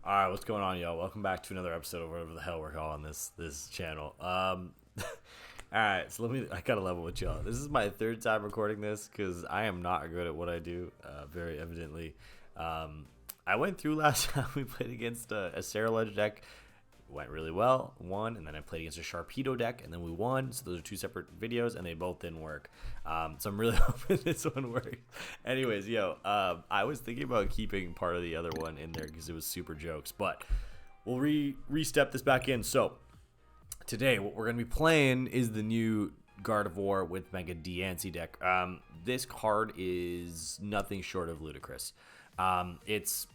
All right, what's going on, y'all? Welcome back to another episode of whatever the hell we're calling this channel. All right, so I gotta level with y'all. This is my third time recording this because I am not good at what I do, very evidently. I went through last time we played against a Sarah Ledge deck. Went really well, won, and then I played against a Sharpedo deck, and then we won. So those are two separate videos, and they both didn't work. So I'm really hoping this one works. Anyways, I was thinking about keeping part of the other one in there because it was super jokes, but we'll re-step this back in. So today, what we're gonna be playing is the new Gardevoir with Mega Diancie deck. This card is nothing short of ludicrous. It's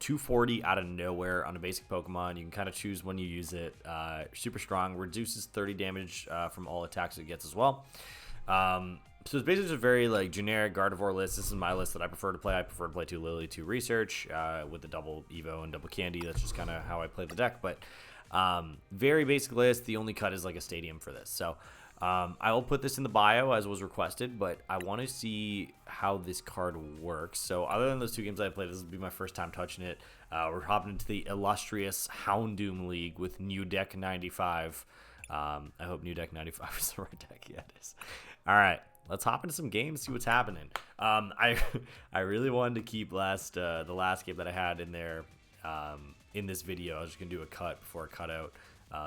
240 out of nowhere on a basic Pokemon. You can kind of choose when you use it. Super strong, reduces 30 damage from all attacks it gets as well. So it's basically just a very generic Gardevoir list. This is my list that I prefer to play. I prefer to play 2 Lillie, 2 Research with the double Evo and double Candy. That's just kind of how I play the deck. But very basic list. The only cut is like a stadium for this. So I will put this in the bio as was requested, but I want to see how this card works. So other than those 2 games I played, this will be my first time touching it. We're hopping into the illustrious Houndoom League with New Deck 95. I hope New Deck 95 is the right deck. Yeah, it is. All right, let's hop into some games, see what's happening. I really wanted to keep the last game that I had in there in this video. I was just going to do a cut before a cutout.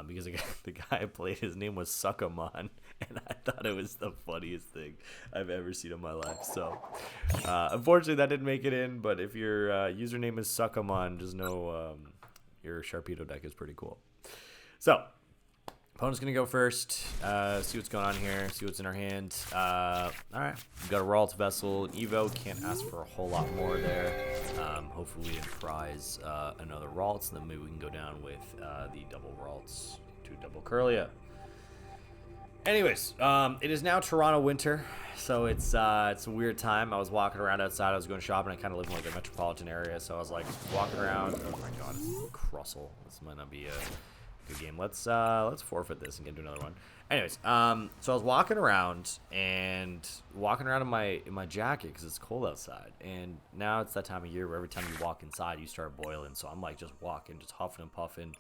Because the guy I played, his name was Suckamon, and I thought it was the funniest thing I've ever seen in my life. So, unfortunately, that didn't make it in. But if your username is Suckamon, just know your Sharpedo deck is pretty cool. So, opponent's gonna go first. See what's going on here. See what's in our hand. All right, we've got a Ralts Vessel, Evo. Can't ask for a whole lot more there. Hopefully we didn't prize another Ralts, and then maybe we can go down with the double Ralts to double Kirlia. Anyways, it is now Toronto winter, so it's a weird time. I was walking around outside. I was going shopping. I kind of live in like a metropolitan area, so I was like walking around. Oh my god, it's Crustle. This might not be a good game. Let's forfeit this and get into another one. Anyways, so I was walking around in my jacket because it's cold outside, and now it's that time of year where every time you walk inside you start boiling. So I'm like just walking, just huffing and puffing,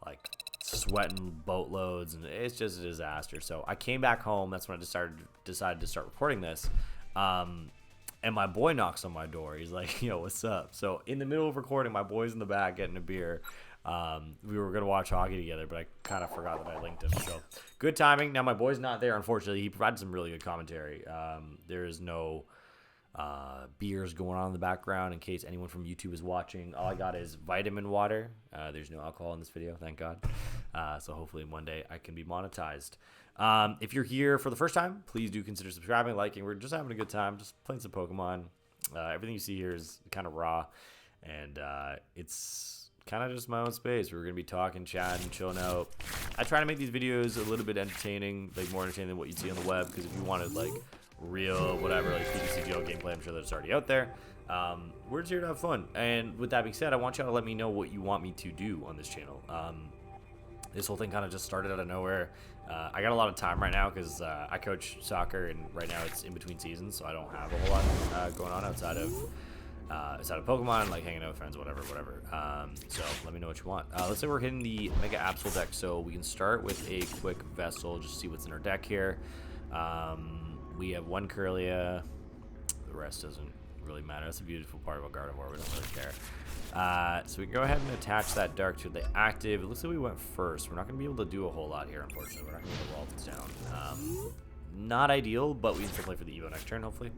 like sweating boatloads, and it's just a disaster. So I came back home. That's when I decided to start recording this. And my boy knocks on my door. He's like, "Yo, what's up?" So in the middle of recording, my boy's in the back getting a beer. We were gonna watch hockey together, but I kind of forgot that I linked him. So good timing. Now my boy's not there, unfortunately. He provided some really good commentary. There is no beers going on in the background in case anyone from YouTube is watching. All I got is vitamin water. There's no alcohol in this video, thank God. So hopefully one day I can be monetized. If you're here for the first time, please do consider subscribing, liking. We're just having a good time, just playing some Pokemon. Everything you see here is kind of raw, and it's kind of just my own space. We're gonna be talking, chatting, chilling out. I try to make these videos a little bit entertaining, like more entertaining than what you'd see on the web, because if you wanted like real whatever, like PTCGO gameplay, I'm sure that's already out there. We're just here to have fun, and with that being said, I want y'all to let me know what you want me to do on this channel. This whole thing kind of just started out of nowhere. I got a lot of time right now because I coach soccer, and right now it's in between seasons, so I don't have a whole lot going on outside of Pokemon, like hanging out with friends, whatever. So let me know what you want. Let's say we're hitting the Mega Absol deck, so we can start with a quick Vessel, just see what's in our deck here. We have 1 Kirlia. The rest doesn't really matter. That's a beautiful part about Gardevoir. We don't really care. So we can go ahead and attach that Dark to the active. It looks like we went first. We're not going to be able to do a whole lot here, unfortunately. We're not going to be able to wall this down. Not ideal, but we can still play for the Evo next turn, hopefully.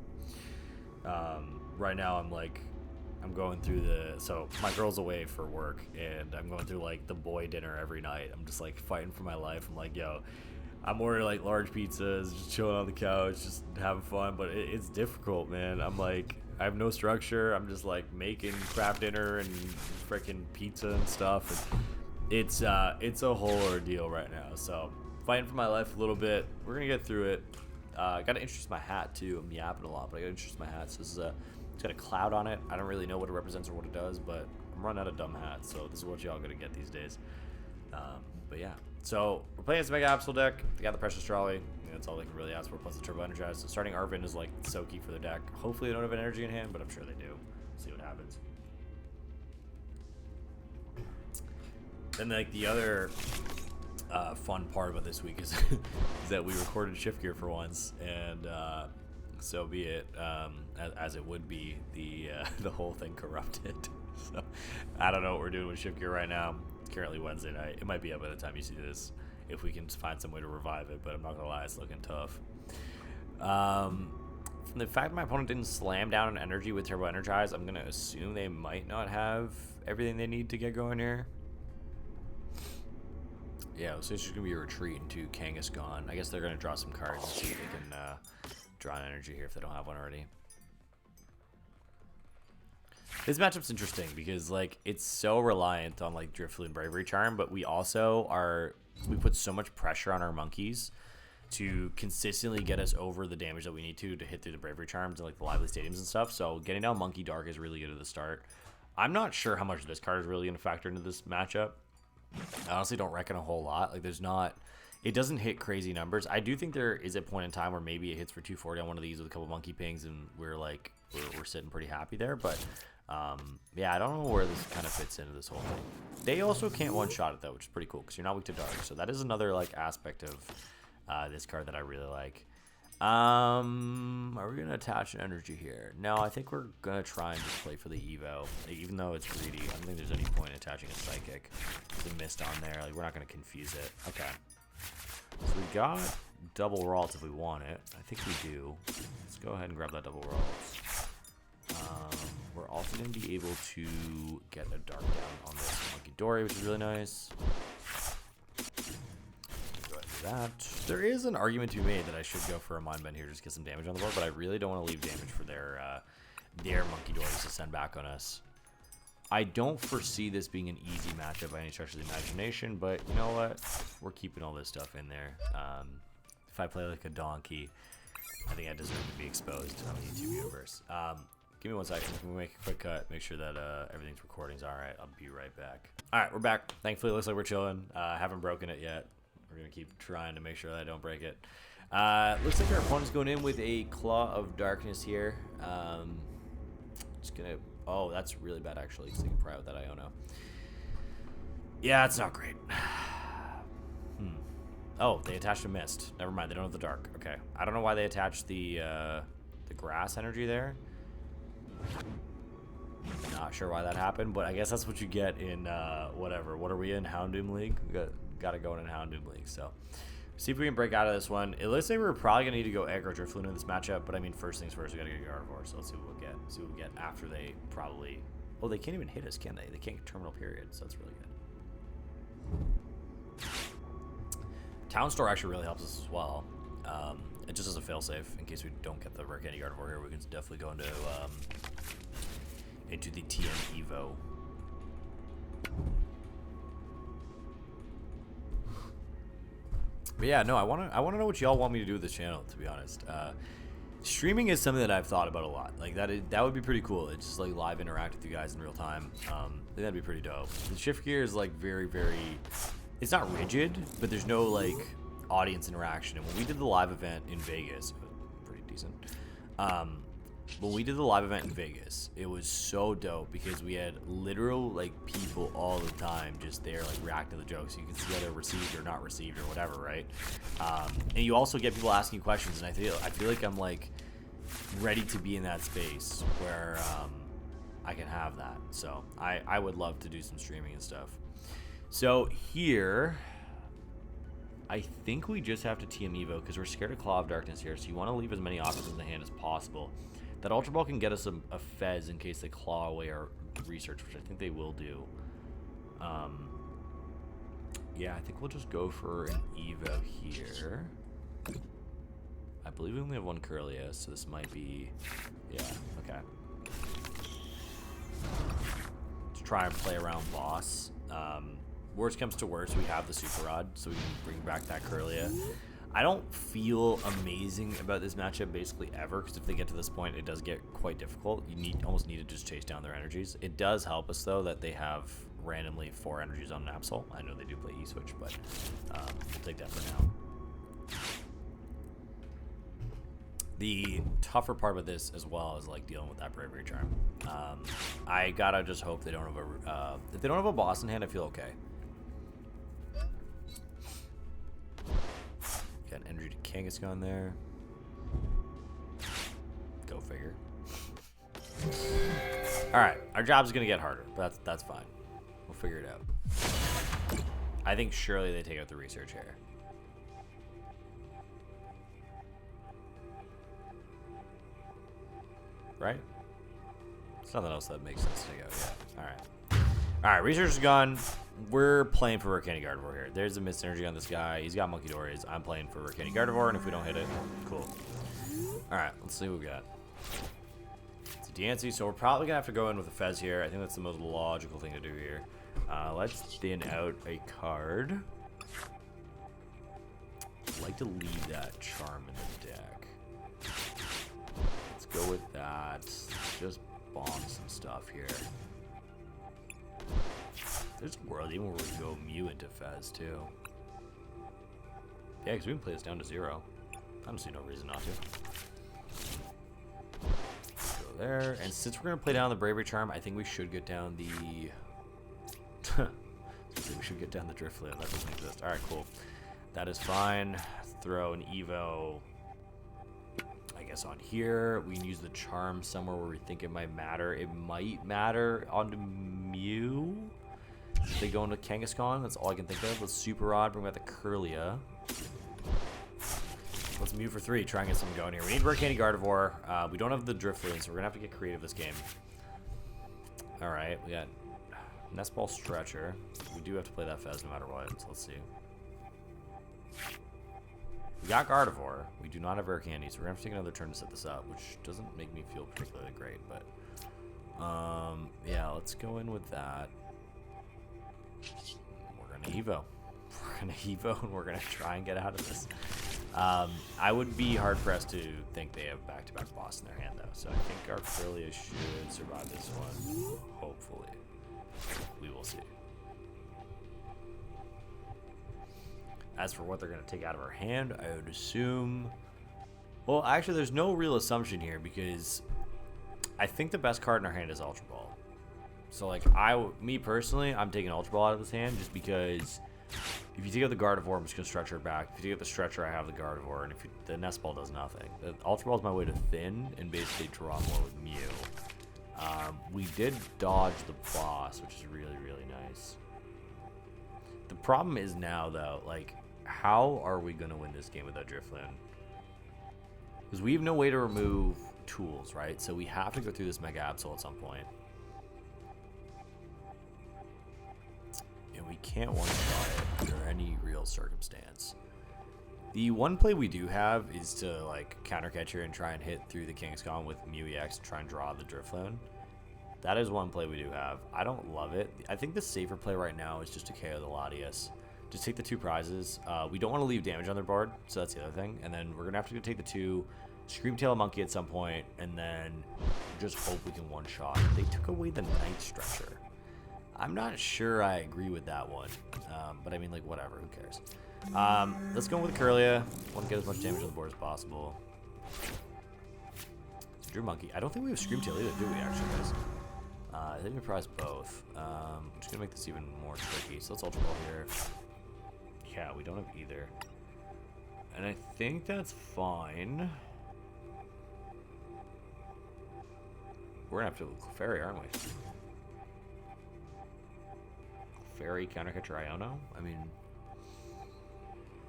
Right now I'm going through so my girl's away for work, and I'm going through like the boy dinner every night. I'm just like fighting for my life. I'm like, yo, I'm ordering like large pizzas, just chilling on the couch, just having fun, but it's difficult, man. I'm like, I have no structure. I'm just like making crap dinner and freaking pizza and stuff. And it's a whole ordeal right now. So fighting for my life a little bit. We're gonna get through it. I gotta introduce my hat too. I'm yapping a lot, but I gotta introduce my hat. So this is it's got a cloud on it. I don't really know what it represents or what it does, but I'm running out of dumb hats, so this is what y'all gonna get these days. But yeah, so we're playing this Mega Absol deck. They got the Precious Trolley. That's all they can really ask for, plus the Turbo Energize. So starting Arvin is like so key for the deck. Hopefully they don't have an energy in hand, but I'm sure they do. See what happens. And like the other fun part about this week is, is that we recorded Shift Gear for once, and so be it. As it would be, the whole thing corrupted. So I don't know what we're doing with Shift Gear right now. Currently Wednesday night. It might be up by the time you see this, if we can find some way to revive it. But I'm not gonna lie, it's looking tough. From the fact my opponent didn't slam down an energy with Turbo Energize, I'm gonna assume they might not have everything they need to get going here. Yeah, so it's just gonna be a retreat into Kangaskhan. I guess they're gonna draw some cards and see if they can draw an energy here if they don't have one already. This matchup's interesting because like it's so reliant on like Drifloon Bravery Charm, but we also we put so much pressure on our monkeys to consistently get us over the damage that we need to hit through the Bravery Charms and like the Lively Stadiums and stuff. So getting down Monkey Dark is really good at the start. I'm not sure how much this card is really gonna factor into this matchup. I honestly don't reckon a whole lot. Like it doesn't hit crazy numbers. I do think there is a point in time where maybe it hits for 240 on one of these with a couple Monkey Pings, and we're sitting pretty happy there. But yeah, I don't know where this kind of fits into this whole thing. They also can't one-shot it though, which is pretty cool because you're not weak to dark. So that is another like aspect of this card that I really like. Are we gonna attach an energy here? No, I think we're gonna try and just play for the Evo. Like, even though it's greedy, I don't think there's any point attaching a Psychic. There's a mist on there. Like, we're not gonna confuse it. Okay. So we got double Ralts if we want it. I think we do. Let's go ahead and grab that double Ralts. We're also going to be able to get a Dark down on this Munkidori, which is really nice. Go ahead and do that. There is an argument to be made that I should go for a Mind Bend here just to get some damage on the board, but I really don't want to leave damage for their Munkidoris to send back on us. I don't foresee this being an easy matchup by any stretch of the imagination, but you know what? We're keeping all this stuff in there. If I play like a donkey, I think I deserve to be exposed on the YouTube universe. Give me 1 second. We'll make a quick cut, make sure that everything's recording's all right. I'll be right back. All right, we're back. Thankfully, it looks like we're chilling. Haven't broken it yet. We're going to keep trying to make sure that I don't break it. Looks like our opponent's going in with a Claw of Darkness here. Just going to... Oh, that's really bad, actually. So you can pry out that Iono. Yeah, it's not great. Oh, they attached a Mist. Never mind, they don't have the Dark. Okay. I don't know why they attached the Grass energy there. Not sure why that happened, but I guess that's what you get in whatever. What are we in? Houndoom League? We got to go in Houndoom League, so... See if we can break out of this one. It looks like we're probably going to need to go aggro Drifloon in this matchup, but I mean, first things first, we got to get Gardevoir, so let's see what we'll get. See what we get after they probably... Oh, they can't even hit us, can they? They can't get Terminal Period, so that's really good. Town Store actually really helps us as well. It just as a failsafe, in case we don't get the Rare Candy Gardevoir here, we can definitely go into the TM Evo. But yeah, no, I want to know what y'all want me to do with this channel, to be honest. Streaming is something that I've thought about a lot. Like that would be pretty cool. It's just like live interact with you guys in real time. I think that'd be pretty dope. The Shift Gear is like very, it's not rigid, but there's no like audience interaction. And when we did the live event in Vegas, pretty decent. When we did the live event in Vegas, it was so dope because we had literal like people all the time just there like reacting to the jokes. You can see whether received or not received or whatever, right? And you also get people asking questions, and I feel like I'm like ready to be in that space where I can have that. So I would love to do some streaming and stuff. So here, I think we just have to TM Evo because we're scared of Claw of Darkness here. So you want to leave as many options in the hand as possible. That Ultra Ball can get us a Fez in case they claw away our research, which I think they will do. Yeah, I think we'll just go for an Evo here. I believe we only have one Kirlia, so this might be... Yeah, okay. Let's try and play around boss. Worst comes to worst, we have the Super Rod, so we can bring back that Kirlia. I don't feel amazing about this matchup basically ever, because if they get to this point, it does get quite difficult. You almost need to just chase down their energies. It does help us, though, that they have randomly 4 energies on an Absol. I know they do play E-Switch, but we'll take that for now. The tougher part of this as well is like dealing with that Bravery Charm. I gotta just hope they don't have a... if they don't have a boss in hand, I feel okay. Got an energy to Kangaskhan there. Go figure. Alright, our job's gonna get harder, but that's fine. We'll figure it out. I think surely they take out the research here. Right? There's nothing else that makes sense to take out yet. Alright. Alright, research is gone. We're playing for Rare Candy Gardevoir here. There's a missed energy on this guy. He's got Munkidori. I'm playing for Rare Candy Gardevoir, and if we don't hit it, cool. Alright, let's see what we got. It's a Diancie, so we're probably going to have to go in with a Fez here. I think that's the most logical thing to do here. Let's thin out a card. I'd like to leave that Charm in the deck. Let's go with that. Just bomb some stuff here. There's a world even where we can go Mew into Fez too. Yeah, because we can play this down to 0. I don't see no reason not to. Go there, and since we're gonna play down the Bravery Charm, I think we should get down the. We should get down the Drifloon. That doesn't exist. All right, cool. That is fine. Throw an Evo, I guess, on here. We can use the Charm somewhere where we think it might matter. It might matter onto Mew. If they go into Kangaskhan, that's all I can think of. Let's Super Rod, bring back the Kirlia. Let's Mew for 3, try and get something going here. We need Rare Candy Gardevoir. We don't have the Drifloon, so we're going to have to get creative this game. Alright, we got Nest Ball Stretcher. We do have to play that Fez no matter what, so let's see. We got Gardevoir. We do not have Rare Candy, so we're going to have to take another turn to set this up, which doesn't make me feel particularly great, but yeah, let's go in with that. We're gonna Evo. We're gonna Evo, and we're gonna try and get out of this. I would be hard pressed to think they have back-to-back boss in their hand, though. So I think our Kirlia should survive this one. Hopefully, we will see. As for what they're gonna take out of our hand, I would assume. Well, actually, there's no real assumption here because I think the best card in our hand is Ultra Ball. So, like, me personally, I'm taking Ultra Ball out of this hand just because if you take out the Gardevoir, I'm just going to Stretcher it back. If you take out the Stretcher, I have the Gardevoir, and the Nest Ball does nothing. The Ultra Ball is my way to thin and basically draw more with Mew. We did dodge the boss, which is really, really nice. The problem is now, though, like, how are we going to win this game without Drifloon? Because we have no way to remove tools, right? So we have to go through this Mega Absol at some point. And we can't one-shot it under any real circumstance. The one play we do have is to, like, counter catcher and try and hit through the Kangaskhan with Mew EX and try and draw the Drifloon. That is one play we do have. I don't love it. I think the safer play right now is just to KO the Latias. Just take the 2 prizes. We don't want to leave damage on their board, so that's the other thing. And then we're going to have to go take the 2, Screamtail a Monkey at some point, and then just hope we can one-shot. They took away the Night Stretcher. I'm not sure I agree with that one, but I mean, like, whatever, who cares? Let's go with Kirlia. Want to get as much damage on the board as possible. So Drew Monkey. I don't think we have Screamtail either, do we, actually, guys? I think we prize both. I'm just going to make this even more tricky. So let's Ultra Ball here. Yeah, we don't have either. And I think that's fine. We're going to have to go with Clefairy, aren't we? Fairy counter catcher Iono? I mean,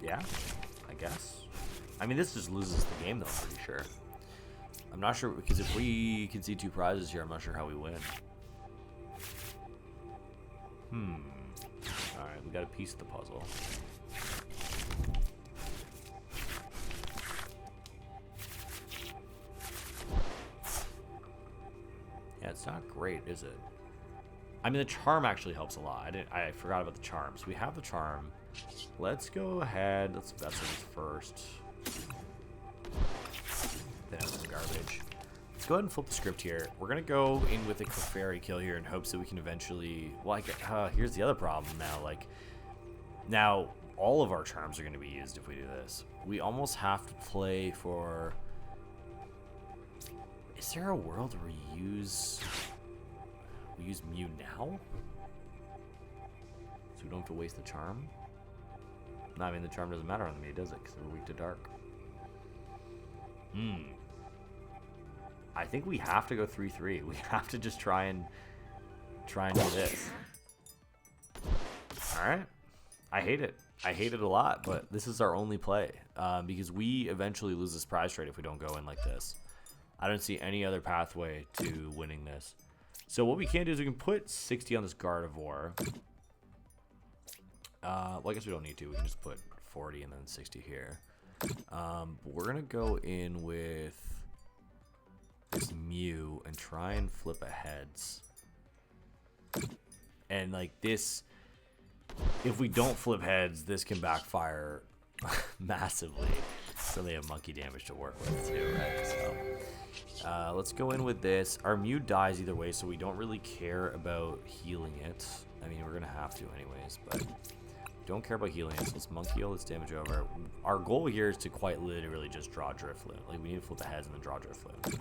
yeah, I guess. I mean, this just loses the game, though, I'm pretty sure. I'm not sure, because if we concede 2 prizes here, I'm not sure how we win. Alright, we got a piece of the puzzle. Yeah, it's not great, is it? I mean, the Charm actually helps a lot. I forgot about the Charm. So we have the Charm. Let's go ahead. Let's invest in this first. Then have some garbage. Let's go ahead and flip the script here. We're going to go in with a Clefairy kill here in hopes that we can eventually... Well, here's the other problem now. Like, now, all of our Charms are going to be used if we do this. We almost have to play for... Is there a world where we use Mew now? So we don't have to waste the Charm? No, I mean, the charm doesn't matter on me, does it? Because we're weak to dark. I think we have to go 3-3. We have to just try and do this. Alright. I hate it. I hate it a lot, but this is our only play. Because we eventually lose this prize trade if we don't go in like this. I don't see any other pathway to winning this. So what we can do is we can put 60 on this Gardevoir. Well, I guess we don't need to. We can just put 40 and then 60 here. But we're going to go in with this Mew and try and flip a heads. And like this, if we don't flip heads, this can backfire massively. So they have monkey damage to work with too, right? So let's go in with this. Our Mew dies either way, so we don't really care about healing it. I mean, we're going to have to anyways, but don't care about healing it. So let's monkey all this damage over. Our goal here is to quite literally just draw Drifloon. Like, we need to flip the heads and then draw Drifloon.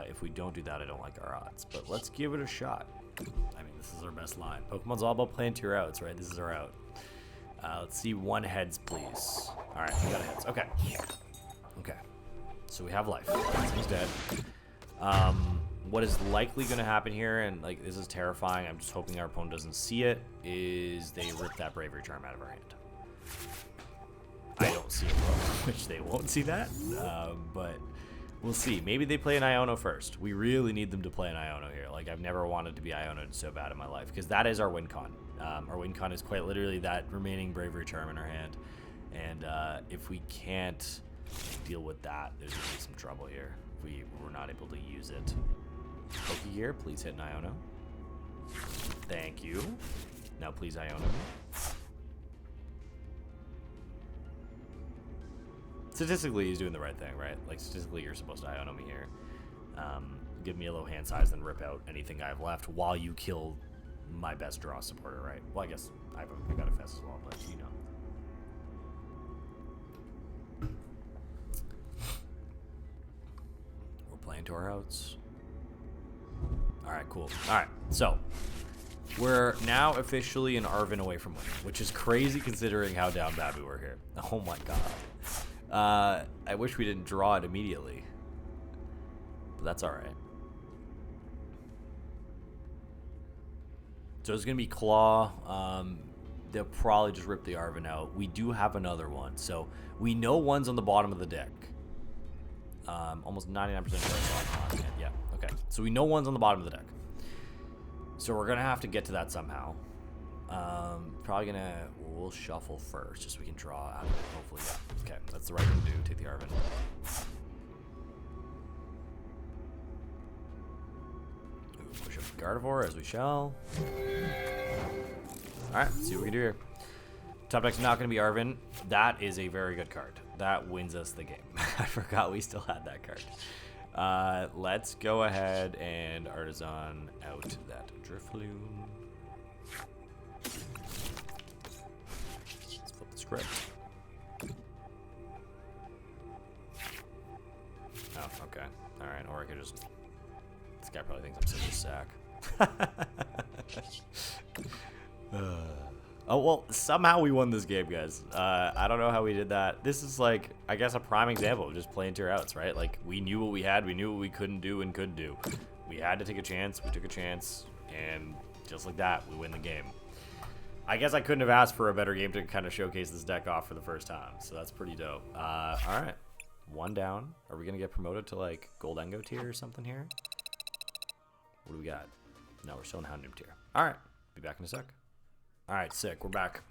If we don't do that, I don't like our odds. But let's give it a shot. I mean, this is our best line. Pokemon's all about playing to your outs, right? This is our out. Let's see one heads, please. All right, we got heads. Okay. Okay. So we have life. He's dead. What is likely going to happen here, and like this is terrifying, I'm just hoping our opponent doesn't see it, is they rip that Bravery Charm out of our hand. I don't see it, which they won't see that, but we'll see. Maybe they play an Iono first. We really need them to play an Iono here. Like, I've never wanted to be Iono'd so bad in my life, because that is our win con. Our win con is quite literally that remaining Bravery Charm in our hand, and if we can't deal with that, there's going to be some trouble here. We're not able to use it. Pokegear, please hit an Iono. Thank you. Now please Iono me. Statistically, he's doing the right thing, right? Like, statistically, you're supposed to Iono me here. Give me a low hand size, then rip out anything I have left while you kill my best draw supporter, right? Well, I guess I got a Fez as well, but you know. We're playing to our outs. Alright, cool. Alright, so we're now officially an Arven away from winning, which is crazy considering how down bad we were here. Oh my god. I wish we didn't draw it immediately. But that's alright. So it's going to be Claw. They'll probably just rip the Arven out. We do have another one. So we know one's on the bottom of the deck. Almost 99% sure. Yeah, okay. So we know one's on the bottom of the deck. So we're going to have to get to that somehow. Probably going to... We'll shuffle first, just so we can draw out of it, hopefully. Yeah. Okay, that's the right thing to do. Take the Arven. Push up the Gardevoir, as we shall. Alright, let's see what we can do here. Top deck's not going to be Arven. That is a very good card. That wins us the game. I forgot we still had that card. Let's go ahead and Artisan out that Drifloon. Let's flip the script. Oh, okay. Alright, or I could just... This guy probably thinks I'm such a sack. Oh, well, somehow we won this game, guys. I don't know how we did that. This is, like, I guess a prime example of just playing to your outs, right? Like, we knew what we had. We knew what we couldn't do and could do. We had to take a chance. We took a chance. And just like that, we win the game. I guess I couldn't have asked for a better game to kind of showcase this deck off for the first time. So that's pretty dope. All right. One down. Are we going to get promoted to, like, Gholdengo tier or something here? What do we got? No, we're still in Houndoom tier. All right. Be back in a sec. All right, sick. We're back.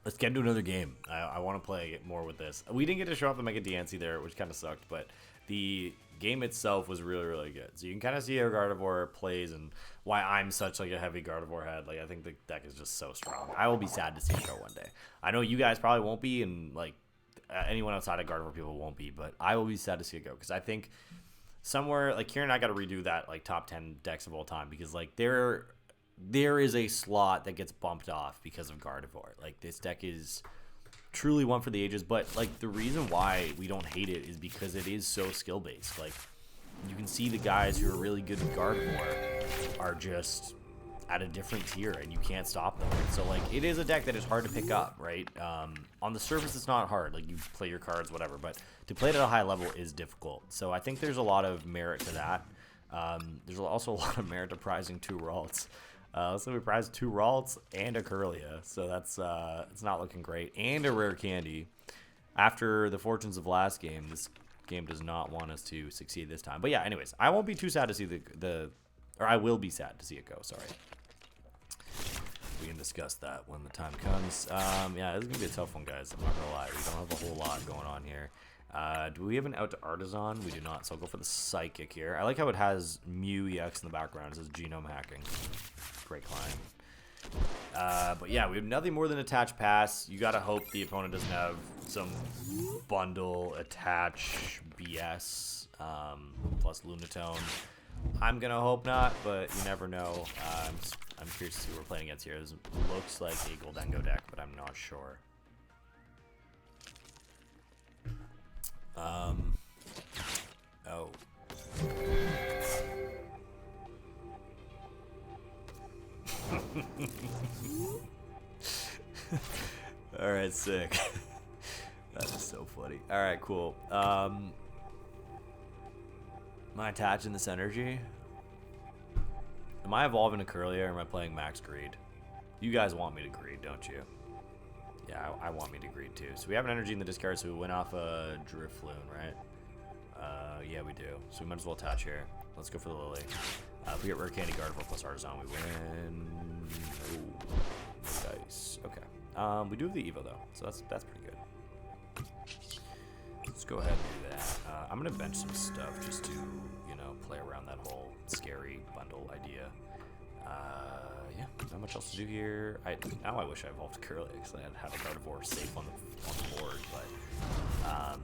Let's get into another game. I want to play more with this. We didn't get to show off the Mega Diancie there, which kind of sucked, but the game itself was really, really good. So you can kind of see how Gardevoir plays and why I'm such like a heavy Gardevoir head. Like, I think the deck is just so strong. I will be sad to see it go one day. I know you guys probably won't be, and like anyone outside of Gardevoir people won't be, but I will be sad to see it go because I think somewhere like Kieran and I got to redo that like top 10 decks of all time because like there is a slot that gets bumped off because of Gardevoir. Like, this deck is truly one for the ages, but like the reason why we don't hate it is because it is so skill based. Like, you can see the guys who are really good with Gardevoir are just at a different tier, and you can't stop them. So like, it is a deck that is hard to pick up, right? On the surface, it's not hard. Like, you play your cards, whatever, but to play it at a high level is difficult. So I think there's a lot of merit to that. There's also a lot of merit to prizing 2 Ralts. So we prized 2 Ralts and a Kirlia, so that's it's not looking great, and a Rare Candy. After the fortunes of last game, this game does not want us to succeed this time. But yeah, anyways, I won't be too sad to see or I will be sad to see it go. Sorry. We can discuss that when the time comes. Yeah, this is gonna be a tough one, guys. I'm not gonna lie. We don't have a whole lot going on here. Do we have an out to Artisan? We do not, so I'll go for the Psychic here. I like how it has Mew EX in the background. It says genome hacking. Great client. But yeah, we have nothing more than attach pass. You gotta hope the opponent doesn't have some bundle attach BS plus Lunatone. I'm gonna hope not, but you never know. I'm curious to see what we're playing against here. This looks like a Gholdengo deck, but I'm not sure. Oh. Alright, sick. That is so funny. Alright, cool. Am I attaching this energy? Am I evolving to Kirlia, or am I playing Max Greed? You guys want me to Greed, don't you? Yeah, I want me to Greed too. So we have an energy in the discard, so we went off a Drifloon, right? Yeah, we do. So we might as well attach here. Let's go for the Lillie. If we get Rare Candy, Gardevoir plus Artisan, we win. Oh, nice. Okay. We do have the Evo though, so that's pretty good. Let's go ahead and do that. I'm gonna bench some stuff just to, you know, play around that whole scary bundle idea. Yeah, not much else to do here. Now I wish I evolved Kirlia because I had a Gardevoir safe on the board, but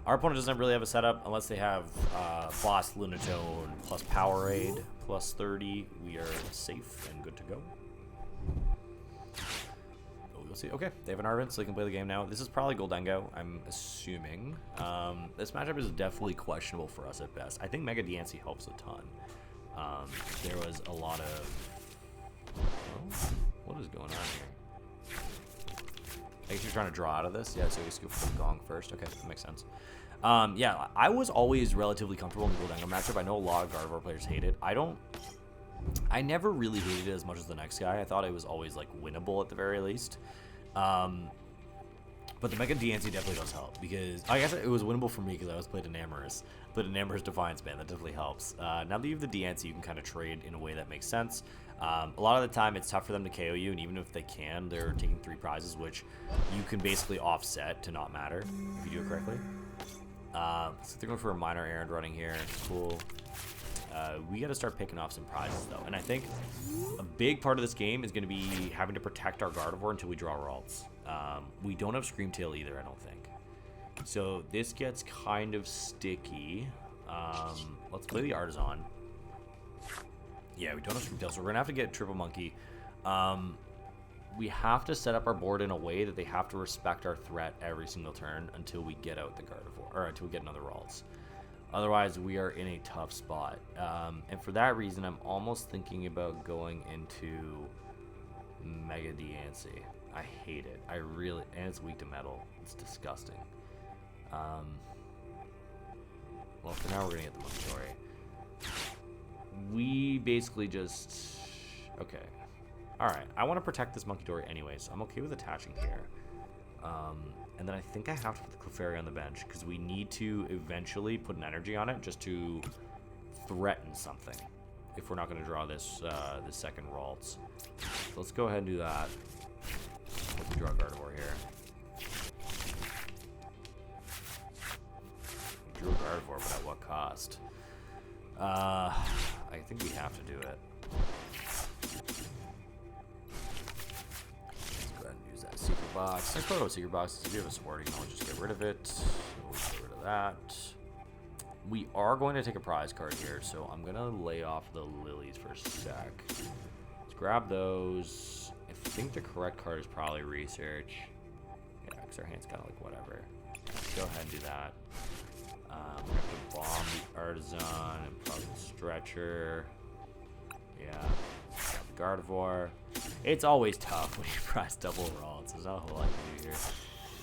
our opponent doesn't really have a setup unless they have Boss Lunatone plus Powerade plus 30. We are safe and good to go. We'll see. Okay, they have an Arvin, so they can play the game now. This is probably Gholdengo, I'm assuming. This matchup is definitely questionable for us at best. I think Mega Diancie helps a ton. There was a lot of... Well, what is going on here? I guess you're trying to draw out of this? Yeah, so you just go for the Gong first. Okay, that makes sense. Yeah, I was always relatively comfortable in the Gholdengo matchup. I know a lot of Gardevoir players hate it. I never really hated it as much as the next guy. I thought it was always, like, winnable at the very least. But the Mega Diancie definitely does help, because I guess it was winnable for me because I always played Enamorous. But Enamorous Defiance Band, that definitely helps. Now that you have the Diancie, you can kind of trade in a way that makes sense. A lot of the time, it's tough for them to KO you, and even if they can, they're taking 3 prizes, which you can basically offset to not matter if you do it correctly. So they're going for a minor errand running here. Cool. We got to start picking off some prizes, though. And I think a big part of this game is going to be having to protect our Gardevoir until we draw Ralts. We don't have Screamtail either, I don't think. So this gets kind of sticky. Let's play the Artisan. Yeah, we don't have Screamtail, so we're going to have to get Triple Monkey. We have to set up our board in a way that they have to respect our threat every single turn until we get out the Gardevoir, or until we get another Ralts. Otherwise, we are in a tough spot. And for that reason, I'm almost thinking about going into Mega Diancie. I hate it. I really... And it's weak to metal. It's disgusting. Well, for now, we're going to get the Munkidori. We basically just... Okay. Alright. I want to protect this Munkidori anyways. I'm okay with attaching here. And then I think I have to put the Clefairy on the bench, because we need to eventually put an energy on it just to threaten something if we're not going to draw this this second Ralts. So let's go ahead and do that. Let's draw Gardevoir here. We drew a Gardevoir, but at what cost? I think we have to do it. Secret Box. Let's put out Secret Box. If you have a support, you can always just get rid of it. We'll get rid of that. We are going to take a prize card here, so I'm going to lay off the Lilies for a sec. Let's grab those. I think the correct card is probably Research. Yeah, because our hand's kind of like whatever. Let's go ahead and do that. We have to bomb the Artisan and probably the Stretcher. Yeah. Got the Gardevoir. It's always tough when you press double Ralts. There's not a whole lot to do here.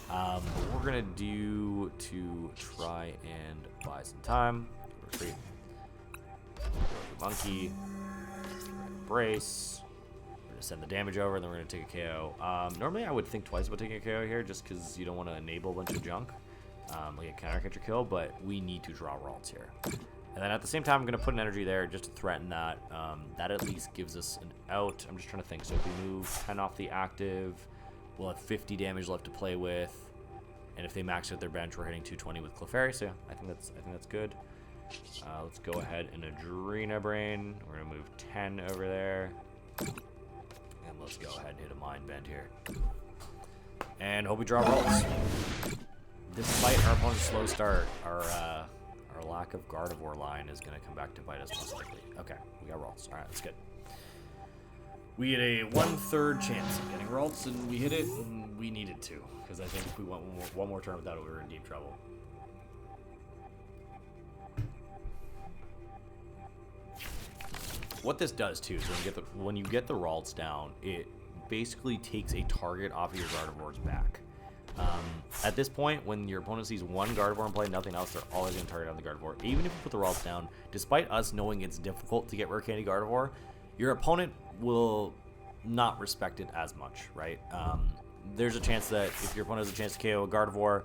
What we're gonna do to try and buy some time. Retreat. Monkey. Brace. We're gonna send the damage over, and then we're gonna take a KO. Normally I would think twice about taking a KO here, just because you don't want to enable a bunch of junk, like a counter catcher kill. But we need to draw Ralts here. And then at the same time, I'm going to put an energy there just to threaten that. That at least gives us an out. I'm just trying to think. So if we move 10 off the active, we'll have 50 damage left to play with. And if they max out their bench, we're hitting 220 with Clefairy. So yeah, I think that's good. Let's go ahead and Adrena Brain. We're going to move 10 over there. And let's go ahead and hit a Mind Bend here. And hope we draw Ralts. Despite our opponent's slow start, our lack of Gardevoir line is going to come back to bite us most likely. Okay, we got Ralts. All right, that's good. We had a 1/3 chance of getting Ralts, and we hit it, and we needed to, because I think if we went one more turn without it, we were in deep trouble. What this does, too, is when you get the Ralts down, it basically takes a target off of your Gardevoir's back. At this point, when your opponent sees one Gardevoir in play, nothing else, they're always going to target on the Gardevoir. Even if you put the Ralts down, despite us knowing it's difficult to get Rare Candy Gardevoir, your opponent will not respect it as much, right? There's a chance that if your opponent has a chance to KO a Gardevoir,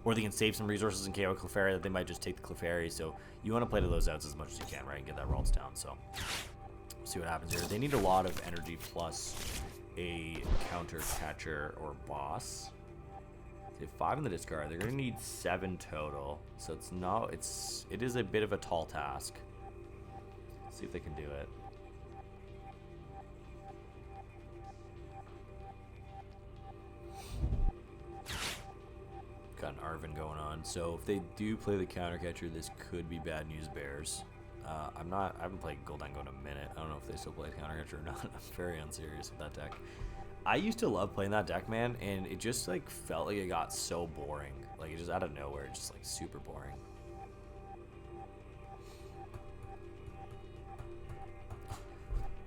or they can save some resources and KO a Clefairy, that they might just take the Clefairy. So you want to play to those outs as much as you can, right? And get that Ralts down. So we'll see what happens here. They need a lot of energy plus a counter catcher or boss. They have 5 in the discard. They're gonna need 7 total. So it is a bit of a tall task. Let's see if they can do it. Got an Arvin going on. So if they do play the counter catcher, this could be bad news bears. I haven't played Gholdengo in a minute. I don't know if they still play counter catcher or not. I'm very unserious with that deck. I used to love playing that deck, man, and it just like felt like it got so boring. Like it just out of nowhere, just like super boring.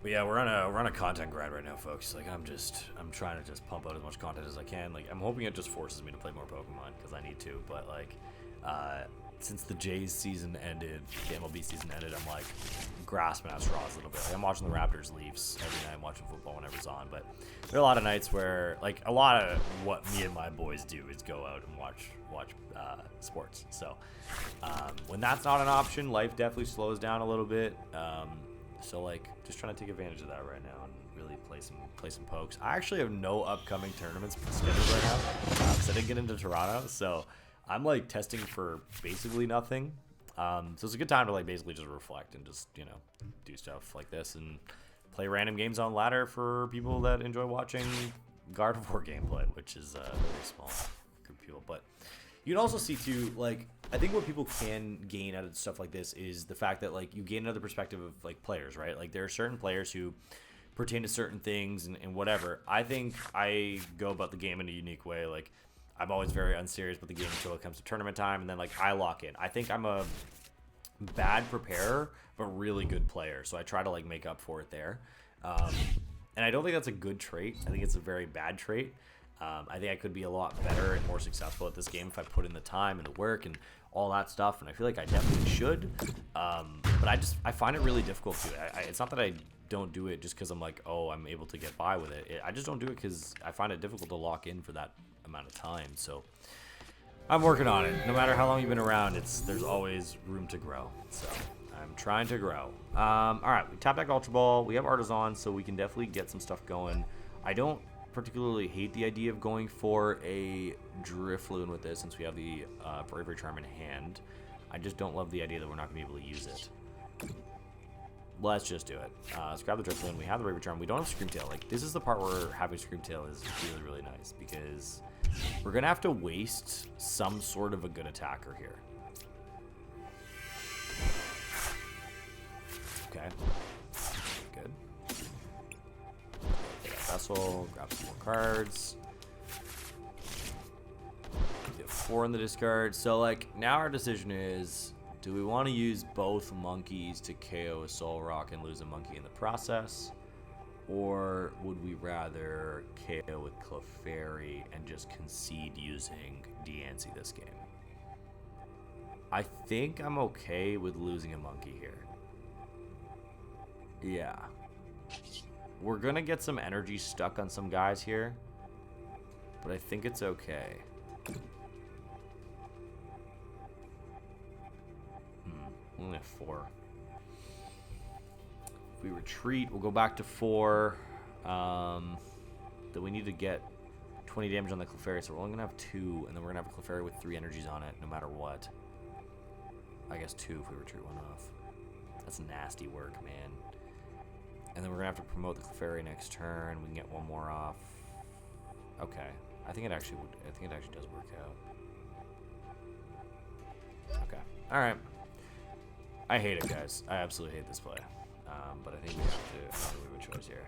But yeah, we're on a content grind right now, folks. Like I'm trying to just pump out as much content as I can. Like I'm hoping it just forces me to play more Pokemon because I need to. But like, since the Jays season ended, the MLB season ended, I'm like grasping at straws a little bit. Like, I'm watching the Raptors Leafs every night. I'm watching football whenever it's on. But there are a lot of nights where like a lot of what me and my boys do is go out and watch sports. So when that's not an option, life definitely slows down a little bit. So like just trying to take advantage of that right now and really play some pokes. I actually have no upcoming tournaments scheduled right now because I didn't get into Toronto, so I'm like testing for basically nothing. So it's a good time to like basically just reflect and just, you know, do stuff like this and play random games on ladder for people that enjoy watching Gardevoir gameplay, which is a very small group of people. But you can also see too, like, I think what people can gain out of stuff like this is the fact that like you gain another perspective of like players, right? Like there are certain players who pertain to certain things and whatever. I think I go about the game in a unique way. Like I'm always very unserious with the game until it comes to tournament time, and then like I lock in. I think I'm a bad preparer but really good player, so I try to like make up for it there. And I don't think that's a good trait. I think it's a very bad trait. I think I could be a lot better and more successful at this game if I put in the time and the work and all that stuff, and I feel like I definitely should. But I find it really difficult to. It's not that I don't do it just because I'm like, oh, I'm able to get by with it. I just don't do it because I find it difficult to lock in for that amount of time. So I'm working on it. No matter how long you've been around, there's always room to grow. So I'm trying to grow. All right, we tap back Ultra Ball. We have Artisan, so we can definitely get some stuff going. I don't particularly hate the idea of going for a Drifloon with this since we have the Bravery Charm in hand. I just don't love the idea that we're not going to be able to use it. Let's just do it. Let's grab the Drifloon. We have the Bravery Charm. We don't have Screamtail. Like, this is the part where having Screamtail is really, really nice because we're going to have to waste some sort of a good attacker here. Okay. Good. Vessel, grab some more cards. We have 4 in the discard. So, like, now our decision is, do we want to use both monkeys to KO a Soul Rock and lose a monkey in the process? Or would we rather KO with Clefairy and just concede using Diancie this game? I think I'm okay with losing a monkey here. Yeah. We're going to get some energy stuck on some guys here, but I think it's okay. We only have 4. If we retreat, we'll go back to 4. Then we need to get 20 damage on the Clefairy, so we're only going to have 2, and then we're going to have a Clefairy with 3 energies on it, no matter what. I guess 2 if we retreat 1 off. That's nasty work, man. And then we're going to have to promote the Clefairy next turn. We can get 1 more off. Okay. I think it actually does work out. Okay. All right. I hate it, guys. I absolutely hate this play. But I think we have to have a choice here.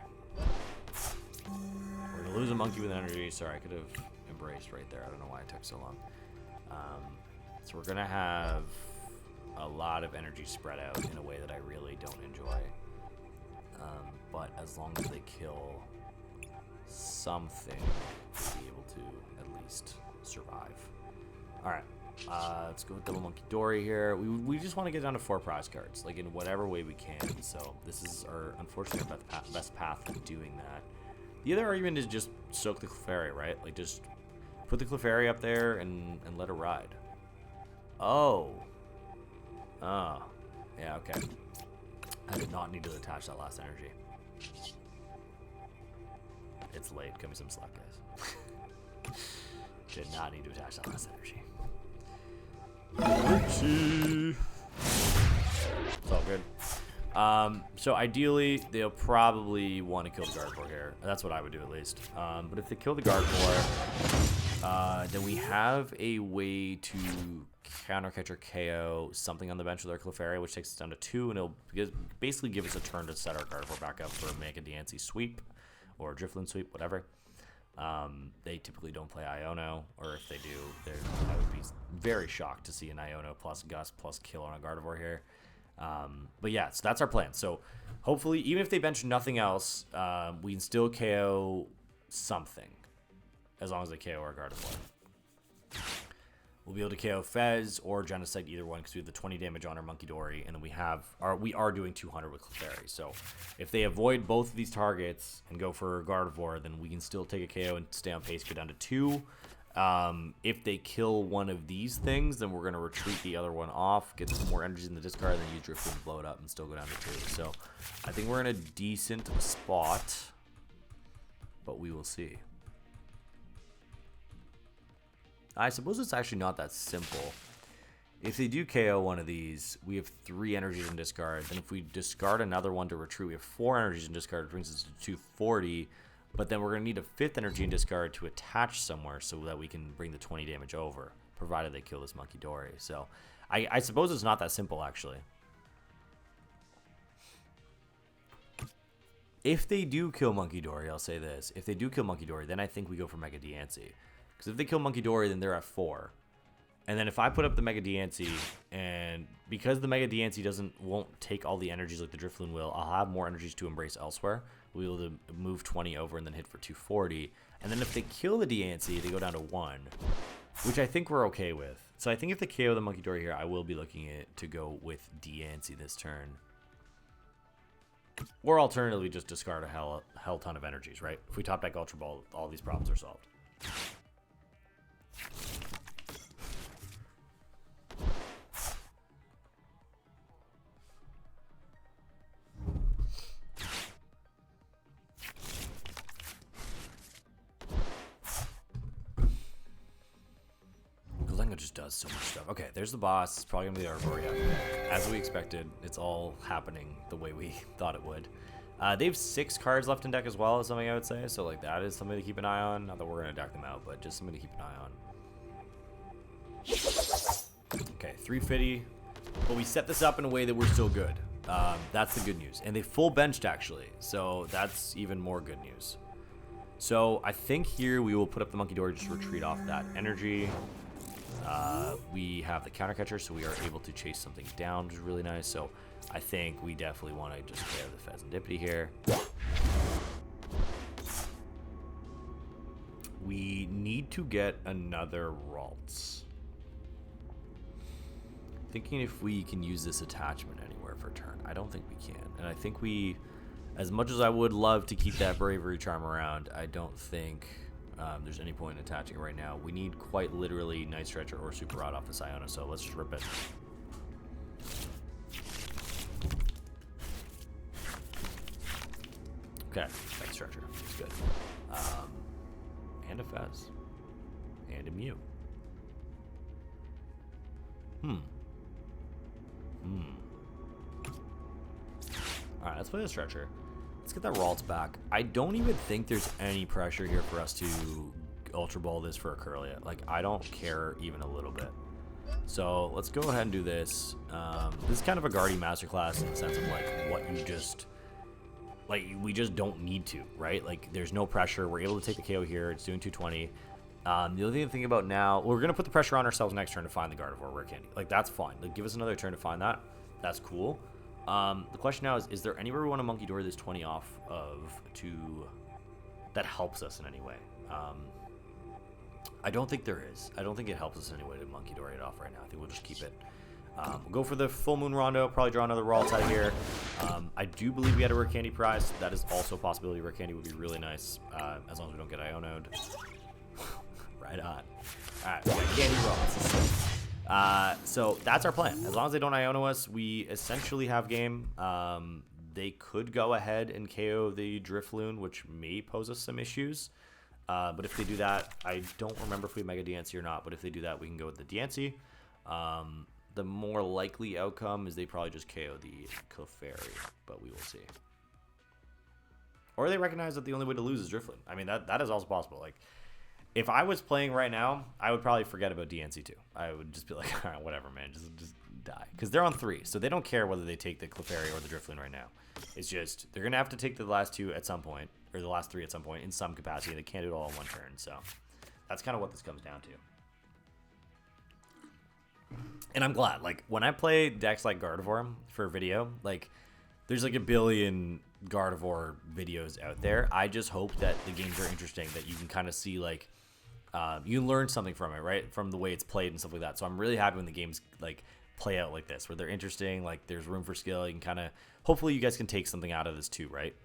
We're going to lose a monkey with energy. Sorry, I could have embraced right there. I don't know why it took so long. So we're going to have a lot of energy spread out in a way that I really don't enjoy. But as long as they kill something, we'll be able to at least survive. All right. Let's go with double Munkidori here. We just want to get down to 4 prize cards, like in whatever way we can. So this is our unfortunate best path of doing that. The other argument is just soak the Clefairy, right? Like just put the Clefairy up there and let it ride. Oh. Oh. Yeah, okay. I did not need to attach that last energy. It's late. Give me some slack, guys. Did not need to attach that last energy. It's all good. So ideally, they'll probably want to kill the Gardevoir here. That's what I would do at least. But if they kill the Gardevoir, then we have a way to counter catch or KO something on the bench with our Clefairy, which takes us down to 2, and it'll basically give us a turn to set our Gardevoir back up for a Mega Diancie sweep or Drifloon sweep, whatever. They typically don't play Iono, or if they do, I would be very shocked to see an Iono plus Gust plus kill on a Gardevoir here. But yeah, so that's our plan. So hopefully, even if they bench nothing else, we can still KO something, as long as they KO our Gardevoir. We'll be able to KO Fez or Genocide, either one, because we have the 20 damage on our Munkidori, and then we are doing 200 with Clefairy. So if they avoid both of these targets and go for Gardevoir, then we can still take a KO and stay on pace, go down to 2. If they kill one of these things, then we're going to retreat the other one off, get some more energies in the discard, and then use Drifloon to blow it up and still go down to 2. So I think we're in a decent spot, but we will see. I suppose it's actually not that simple. If they do KO one of these, we have 3 energies in discard. Then if we discard another one to retreat, we have 4 energies in discard, which brings us to 240. But then we're going to need a 5th energy in discard to attach somewhere so that we can bring the 20 damage over, provided they kill this Munkidori. So I suppose it's not that simple, actually. If they do kill Munkidori, I'll say this. If they do kill Munkidori, then I think we go for Mega Diancie. Because if they kill Munkidori, then they're at 4. And then if I put up the Mega Diancie, and because the Mega Diancie won't take all the energies like the Drifloon will, I'll have more energies to embrace elsewhere. We'll be able to move 20 over and then hit for 240. And then if they kill the Diancie, they go down to 1, which I think we're okay with. So I think if they KO the Munkidori here, I will be looking at to go with Diancie this turn. Or alternatively, just discard a hell ton of energies, right? If we top deck Ultra Ball, all these problems are solved. Gholdengo just does so much stuff. Okay, there's the boss. It's probably gonna be the Arborea. As we expected, it's all happening the way we thought it would. They have 6 cards left in deck as well, is something I would say. So like that is something to keep an eye on. Not that we're gonna deck them out, but just something to keep an eye on. Okay, 350. But we set this up in a way that we're still good. That's the good news. And they full benched actually, so that's even more good news. So I think here we will put up the Munkidori, just retreat off that energy. We have the counter catcher, so we are able to chase something down, which is really nice. So I think we definitely want to just play the Fezandipiti here. need to get another Ralts. Thinking if we can use this attachment anywhere for turn. I don't think we can. And I think we, as much as I would love to keep that Bravery Charm around, I don't think there's any point in attaching it right now. We need quite literally Night Stretcher or Super Rod off this Iona, so let's just rip it. Okay, Night Stretcher. It's good. And a Fez. And a Mew. Alright, let's play the Stretcher. Let's get that Ralts back. I don't even think there's any pressure here for us to Ultra Ball this for a Kirlia. Like, I don't care even a little bit. So, let's go ahead and do this. This is kind of a Guardy Masterclass in the sense of, like, what you just... Like, we just don't need to, right? Like, there's no pressure. We're able to take the KO here. It's doing 220. The other thing to think about now, we're going to put the pressure on ourselves next turn to find the Gardevoir Rare Candy. Like, that's fine. Like, give us another turn to find that. That's cool. The question now is there anywhere we want to Munkidori this 20 off of that helps us in any way? I don't think there is. I don't think it helps us in any way to Munkidori it off right now. I think we'll just keep it. We'll go for the Full Moon Rondo, probably draw another Ralts out of here. I do believe we had a Rare Candy prize. That is also a possibility. Rare Candy would be really nice, as long as we don't get Iono'd. Right on. Alright, we got Candy Ralts. So that's our plan. As long as they don't Iono us, we essentially have game. They could go ahead and KO the Drifloon, which may pose us some issues. But if they do that, I don't remember if we have Mega Diancie or not, but if they do that, we can go with the Diancie. The more likely outcome is they probably just KO the Clefairy, but we will see. Or they recognize that the only way to lose is Drifloon. I mean, that is also possible. Like, if I was playing right now, I would probably forget about Diancie too. I would just be like, all right, whatever, man, just die. Because they're on 3, so they don't care whether they take the Clefairy or the Drifloon right now. It's just, they're going to have to take the last 2 at some point, or the last 3 at some point in some capacity. They can't do it all in one turn, so that's kind of what this comes down to. And I'm glad, like, when I play decks like Gardevoir for video, like, there's like a billion Gardevoir videos out there. I just hope that the games are interesting, that you can kind of see, like, you can learn something from it, right? From the way it's played and stuff like that. So I'm really happy when the games, like, play out like this, where they're interesting, like, there's room for skill. You can kind of, hopefully you guys can take something out of this too, right?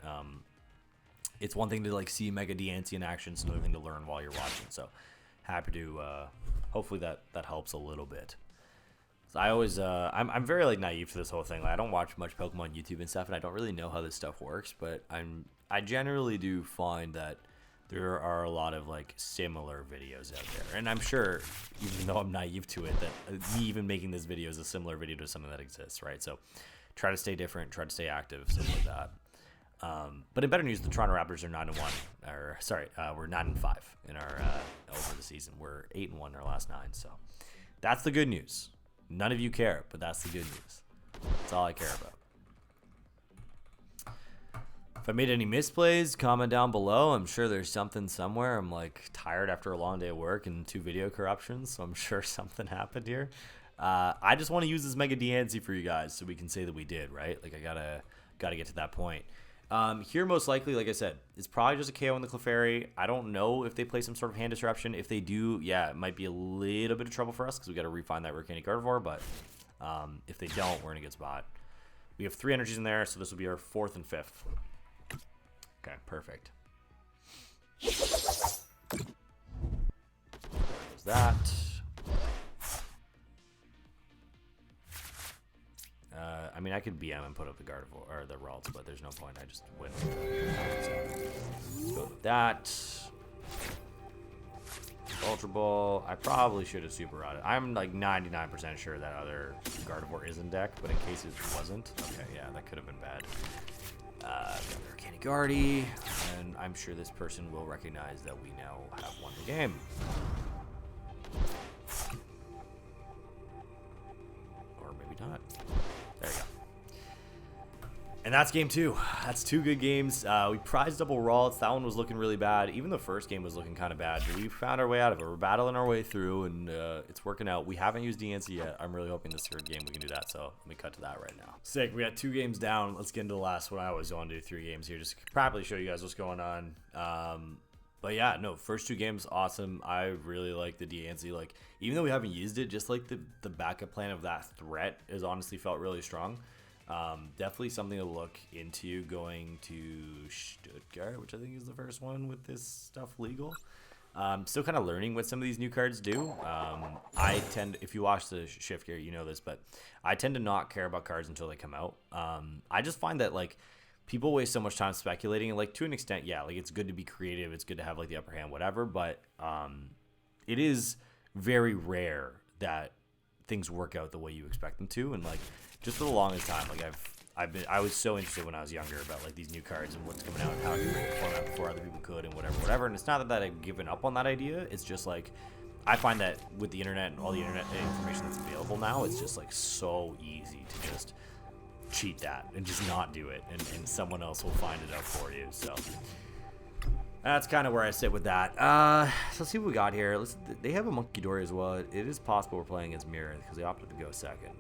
It's one thing to, like, see Mega Diancie in action, it's another thing to learn while you're watching. So happy to, hopefully that helps a little bit. So I always, I'm very, like, naive to this whole thing. Like, I don't watch much Pokemon YouTube and stuff, and I don't really know how this stuff works, but I generally do find that there are a lot of, like, similar videos out there. And I'm sure, even though I'm naive to it, that me even making this video is a similar video to something that exists, right? So try to stay different, try to stay active, stuff like that. But in better news, the Toronto Raptors are 9-1, or sorry, we're 9-5 in our over the season. We're 8-1 in our last 9, so that's the good news. None of you care, but that's the good news. That's all I care about. If I made any misplays, comment down below. I'm sure there's something somewhere. I'm, like, tired after a long day of work and 2 video corruptions, so I'm sure something happened here. I just want to use this Mega Diancie for you guys so we can say that we did, right? Like, I gotta get to that point. Here, most likely, like I said, it's probably just a KO in the Clefairy. I don't know if they play some sort of hand disruption. If they do, yeah, it might be a little bit of trouble for us because we got to refine that Rare Candy Gardevoir. But if they don't, we're in a good spot. We have 3 energies in there, so this will be our 4th and 5th. Okay, perfect. There's that. I mean, I could BM and put up the Gardevoir or the Ralts, but there's no point. I just win. So let's go with that. Ultra Ball. I probably should have Super Rotted. I'm like 99% sure that other Gardevoir is in deck, but in case it wasn't, okay, yeah, that could have been bad. Rare Candy Guardy, and I'm sure this person will recognize that we now have won the game. Or maybe not. There you go. And that's game 2. That's 2 good games. We prized double Ralts. That one was looking really bad. Even the first game was looking kind of bad, but we found our way out of it. We're battling our way through, and it's working out. We haven't used Diancie yet. I'm really hoping this 3rd game we can do that, so let me cut to that right now. Sick. We got 2 games down. Let's get into the last one. I always want to do 3 games here just to properly show you guys what's going on. But yeah, no, first two games awesome. I really like the Diancie. Like, even though we haven't used it, just like the backup plan of that threat has honestly felt really strong. Definitely something to look into going to Stuttgart, which I think is the first one with this stuff legal. Still kind of learning what some of these new cards do. I tend, if you watch the shift here, you know this, but I tend to not care about cards until they come out. I just find that like people waste so much time speculating, and like to an extent, yeah, like it's good to be creative, it's good to have like the upper hand, whatever. But it is very rare that things work out the way you expect them to, and like just for the longest time, like I was so interested when I was younger about like these new cards and what's coming out and how I can break the format before other people could and whatever. And it's not that I've given up on that idea. It's just like I find that with the internet and all the internet information that's available now, it's just like so easy to just cheat that and just not do it, and someone else will find it out for you. So that's kind of where I sit with that. So let's see what we got here. They have a Munkidori as well. It is possible we're playing as Mirror because they opted to go second.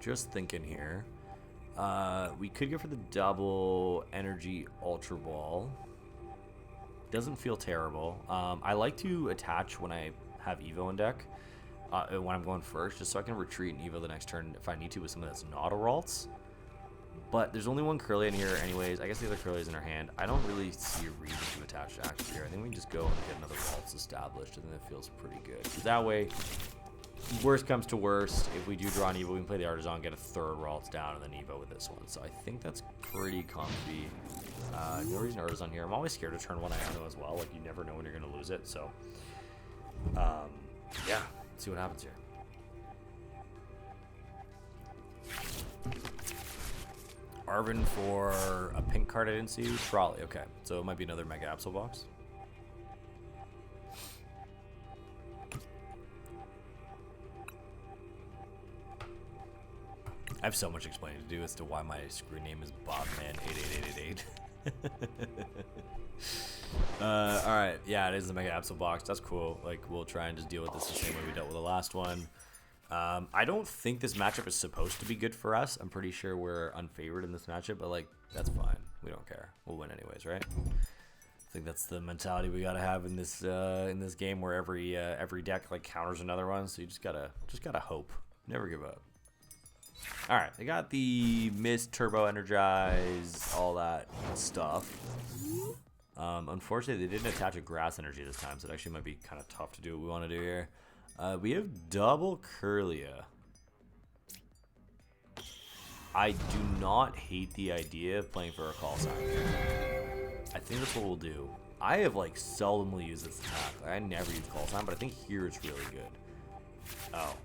Just thinking here. We could go for the double energy Ultra Ball. Doesn't feel terrible. I like to attach when I have Evo in deck, when I'm going first, just so I can retreat and Evo the next turn if I need to with something that's not a Ralts. But there's only one Kirlia in here anyways. I guess the other Kirlia is in our hand. I don't really see a reason to attach to active here. I think we can just go and get another Ralts established. I think that feels pretty good. Because that way, worst comes to worst, if we do draw an Evo, we can play the Artisan, get a third Ralts down, and then Evo with this one. So I think that's pretty comfy. No reason Artisan here. I'm always scared to turn one Iono as well. Like, you never know when you're going to lose it. So, yeah, let's see what happens here. Arvin for a pink card I didn't see. Trolley, okay. So it might be another Mega Absol box. I have so much explaining to do as to why my screen name is Bobman88888. Alright, yeah, it is the Mega Absol box. That's cool. Like, we'll try and just deal with this the same way we dealt with the last one. I don't think this matchup is supposed to be good for us. I'm pretty sure we're unfavored in this matchup, but like, that's fine. We don't care. We'll win anyways, right? I think that's the mentality we gotta have in this game, where every deck like counters another one. So you just gotta hope. Never give up. All right, they got the Mist, Turbo Energize, all that stuff. Unfortunately, they didn't attach a Grass Energy this time, so it actually might be kind of tough to do what we want to do here. We have double Kirlia. I do not hate the idea of playing for a call sign. I think that's what we'll do. I have like seldomly used this attack. Like, I never use call sign, but I think here it's really good. Oh.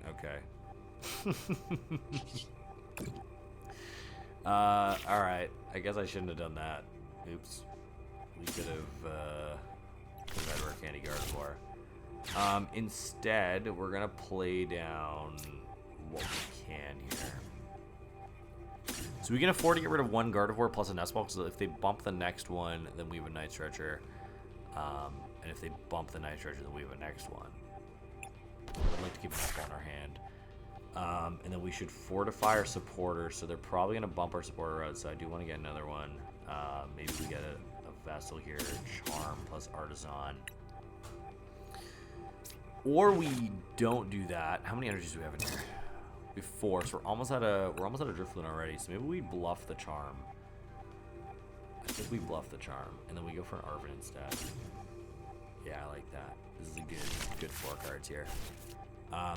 Okay. Alright. I guess I shouldn't have done that. Oops. We could have had Rare Candy Gardevoir. Instead, we're gonna play down what we can here. So we can afford to get rid of one Gardevoir plus a Nest Ball, because if they bump the next one, then we have a Night Stretcher. And if they bump the Night Stretcher, then we have a next one. I'd like to keep a Nest Ball in our hand. And then we should fortify our supporter, so they're probably going to bump our supporter out, so I do want to get another one. Maybe we get a Vessel here, Charm plus Artisan. Or we don't do that. How many energies do we have in here? We have 4, so we're almost at a Drifloon already, so maybe we bluff the Charm. I think we bluff the Charm, and then we go for an Arvin instead. Yeah, I like that. This is a good 4 cards here.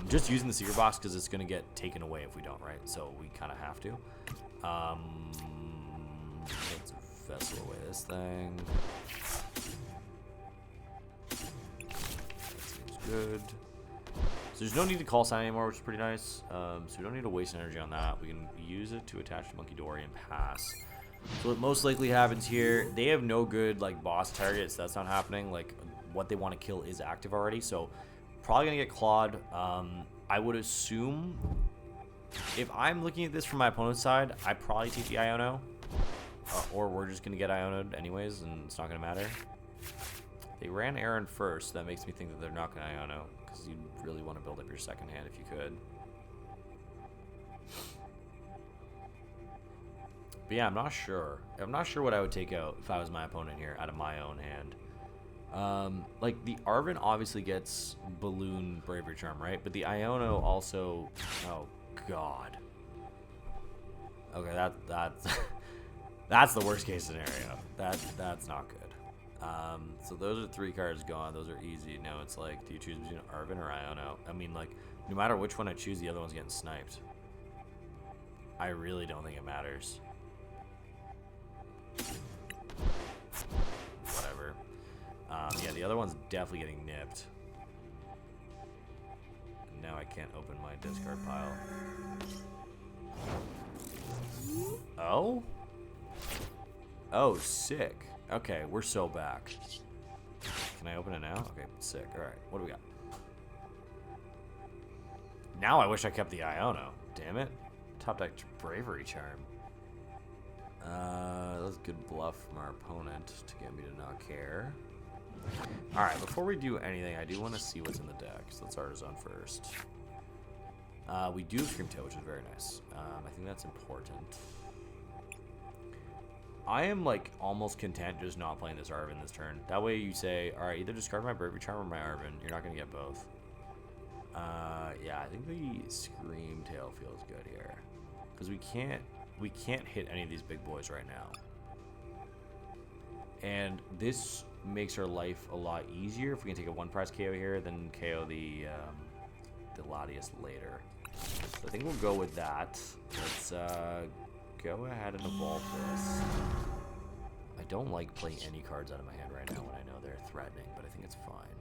Just using the Secret Box because it's going to get taken away if we don't, right? So we kind of have to. Let's Vessel away this thing. That seems good. So there's no need to call sign anymore, which is pretty nice. So we don't need to waste energy on that. We can use it to attach to Munkidori and pass. So what most likely happens here, they have no good like boss targets. That's not happening. Like what they want to kill is active already. So probably gonna get clawed. I would assume if I'm looking at this from my opponent's side, I probably take the Iono, or we're just gonna get Iono'd anyways, and it's not gonna matter. They ran Aaron first. That makes me think that they're not gonna Iono, because you really want to build up your second hand if you could. But yeah, I'm not sure. I'm not sure what I would take out if I was my opponent here out of my own hand. Like, the Arven obviously gets Balloon Bravery Charm, right? But the Iono also... Oh, God. Okay, that's... that's the worst case scenario. That's not good. So those are 3 cards gone. Those are easy. Now it's like, do you choose between Arven or Iono? I mean, like, no matter which one I choose, the other one's getting sniped. I really don't think it matters. Whatever. Yeah, the other one's definitely getting nipped. Now I can't open my discard pile. Oh? Oh, sick. Okay, we're so back. Can I open it now? Okay, sick. Alright, what do we got? Now I wish I kept the Iono. Damn it. Top deck Bravery Charm. That's a good bluff from our opponent to get me to not care. Alright, before we do anything, I do want to see what's in the deck. So let's Artisan first. We do have Scream Tail, which is very nice. I think that's important. I am, like, almost content just not playing this Arven this turn. That way you say, alright, either discard my Bravery Charm or my Arven. You're not going to get both. Yeah, I think the Scream Tail feels good here. Because we can't hit any of these big boys right now. And this makes our life a lot easier if we can take a 1-prize KO here, then KO the Latias later. So I think we'll go with that. Let's go ahead and evolve this. I don't like playing any cards out of my hand right now when I know they're threatening, but I think it's fine.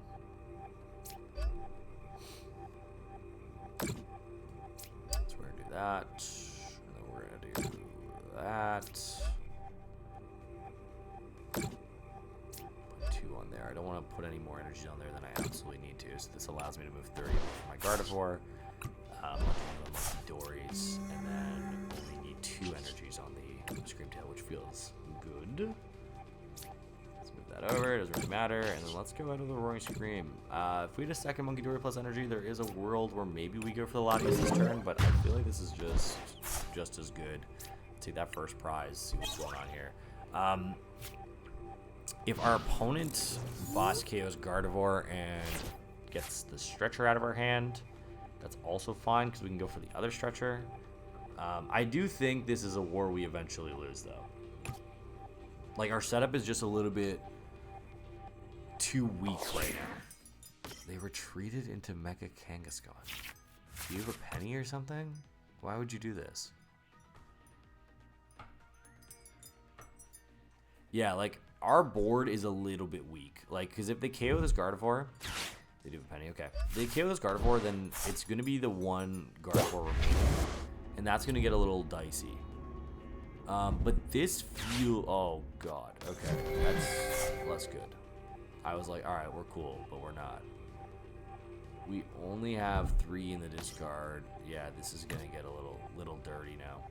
So we're gonna do that. And then we're gonna do that. Put 2 on there. I don't want to put any more energies on there than I absolutely need to, so this allows me to move 30 for my Gardevoir. Munkidori's, and then only need 2 energies on the Scream Tail, which feels good. Let's move that over, it doesn't really matter, and then let's go out of the Roaring Scream. If we had a second Munkidori plus energy, there is a world where maybe we go for the Latias this turn, but I feel like this is just as good. Let's take that first prize, see what's going on here. If our opponent boss KOs Gardevoir and gets the Stretcher out of our hand, that's also fine because we can go for the other Stretcher. I do think this is a war we eventually lose, though. Like, our setup is just a little bit too weak right now. They retreated into Mega Kangaskhan. Do you have a penny or something? Why would you do this? Yeah, like, our board is a little bit weak. Like, because if they KO this Gardevoir... They do have a penny, okay. They KO this Gardevoir, then it's going to be the one Gardevoir remaining. And that's going to get a little dicey. But this oh god, okay. That's less good. I was like, alright, we're cool, but we're not. We only have 3 in the discard. Yeah, this is going to get a little dirty now.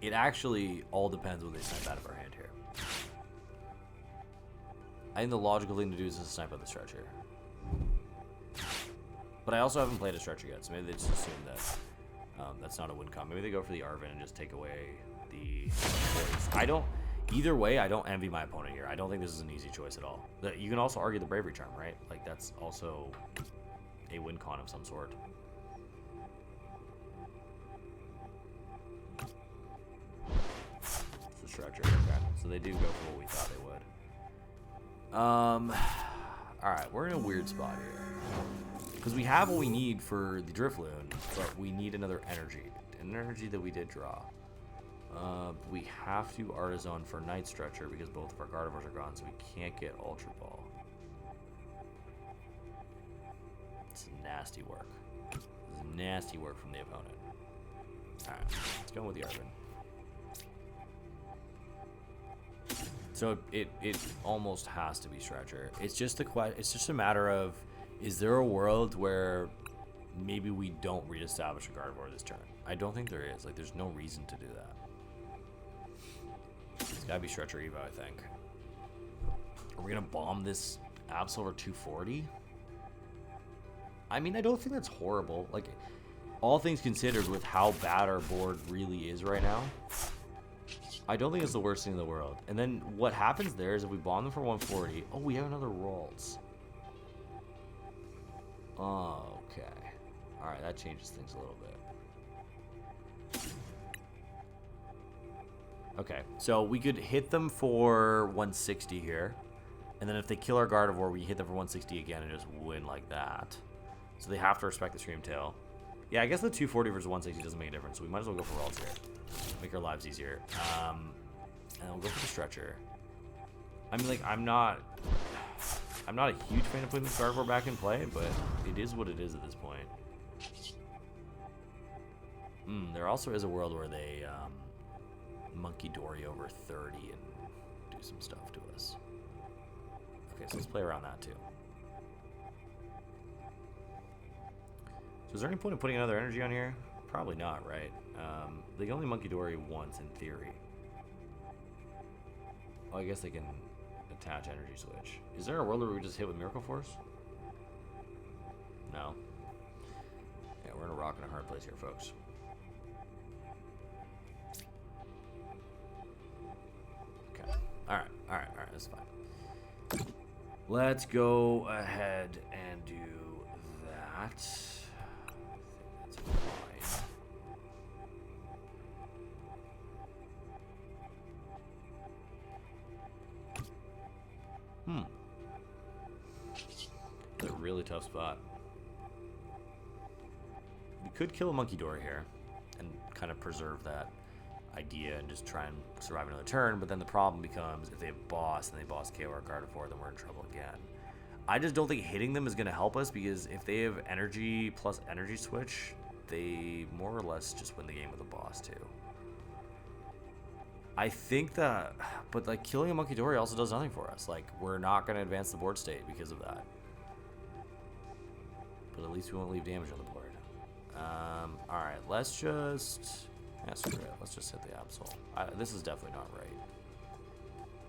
It actually all depends what they snipe out of our hand here. I think the logical thing to do is to snipe out the Stretcher. But I also haven't played a Stretcher yet, so maybe they just assume that that's not a win con. Maybe they go for the Arven and just take away the voice. Either way, I don't envy my opponent here. I don't think this is an easy choice at all. You can also argue the Bravery Charm, right? Like, that's also a win con of some sort. It's a Stretcher, okay. So they do go for what we thought they would. Alright, we're in a weird spot here. Because we have what we need for the Drifloon, but we need another energy. An energy that we did draw. We have to Artisan for Night Stretcher because both of our Gardevoirs are gone, so we can't get Ultra Ball. It's nasty work. This is nasty work from the opponent. Alright, let's go with the Arven. So it almost has to be Stretcher. It's just a matter of, is there a world where maybe we don't reestablish a Gardevoir this turn? I don't think there is. Like, there's no reason to do that. It's gotta be Stretcher Evo, I think. Are we gonna bomb this Absol for 240? I mean, I don't think that's horrible. Like, all things considered, with how bad our board really is right now, I don't think it's the worst thing in the world. And then what happens there is if we bond them for 140, oh, we have another Ralts. Oh, okay. All right, that changes things a little bit. Okay, so we could hit them for 160 here. And then if they kill our Gardevoir, we hit them for 160 again and just win like that. So they have to respect the Screamtail. Yeah, I guess the 240 versus 160 doesn't make a difference. So we might as well go for Ralts here. Make our lives easier. And we'll go for the Stretcher. I mean, like, I'm not a huge fan of putting this Gardevoir back in play, but it is what it is at this point. There also is a world where they Munkidori over 30 and do some stuff to us. Okay, so let's play around that too. So is there any point in putting another energy on here? Probably not, right? They can only Munkidori once in theory. Oh, I guess they can attach energy switch. Is there a world where we just hit with Miracle Force? No. Yeah, we're in a rock and a hard place here, folks. Okay. Alright, that's fine. Let's go ahead and do that. I think that's fine. It's a really tough spot. We could kill a Munkidori here and kind of preserve that idea and just try and survive another turn, but then the problem becomes if they have boss and they boss KO our Gardevoir, then we're in trouble again. I just don't think hitting them is going to help us, because if they have energy plus energy switch, they more or less just win the game with a boss too. I think that, but like killing a Munkidori also does nothing for us. Like, we're not going to advance the board state because of that. But at least we won't leave damage on the board. Alright, let's just... Yeah, screw it. Let's just hit the Absol. This is definitely not right.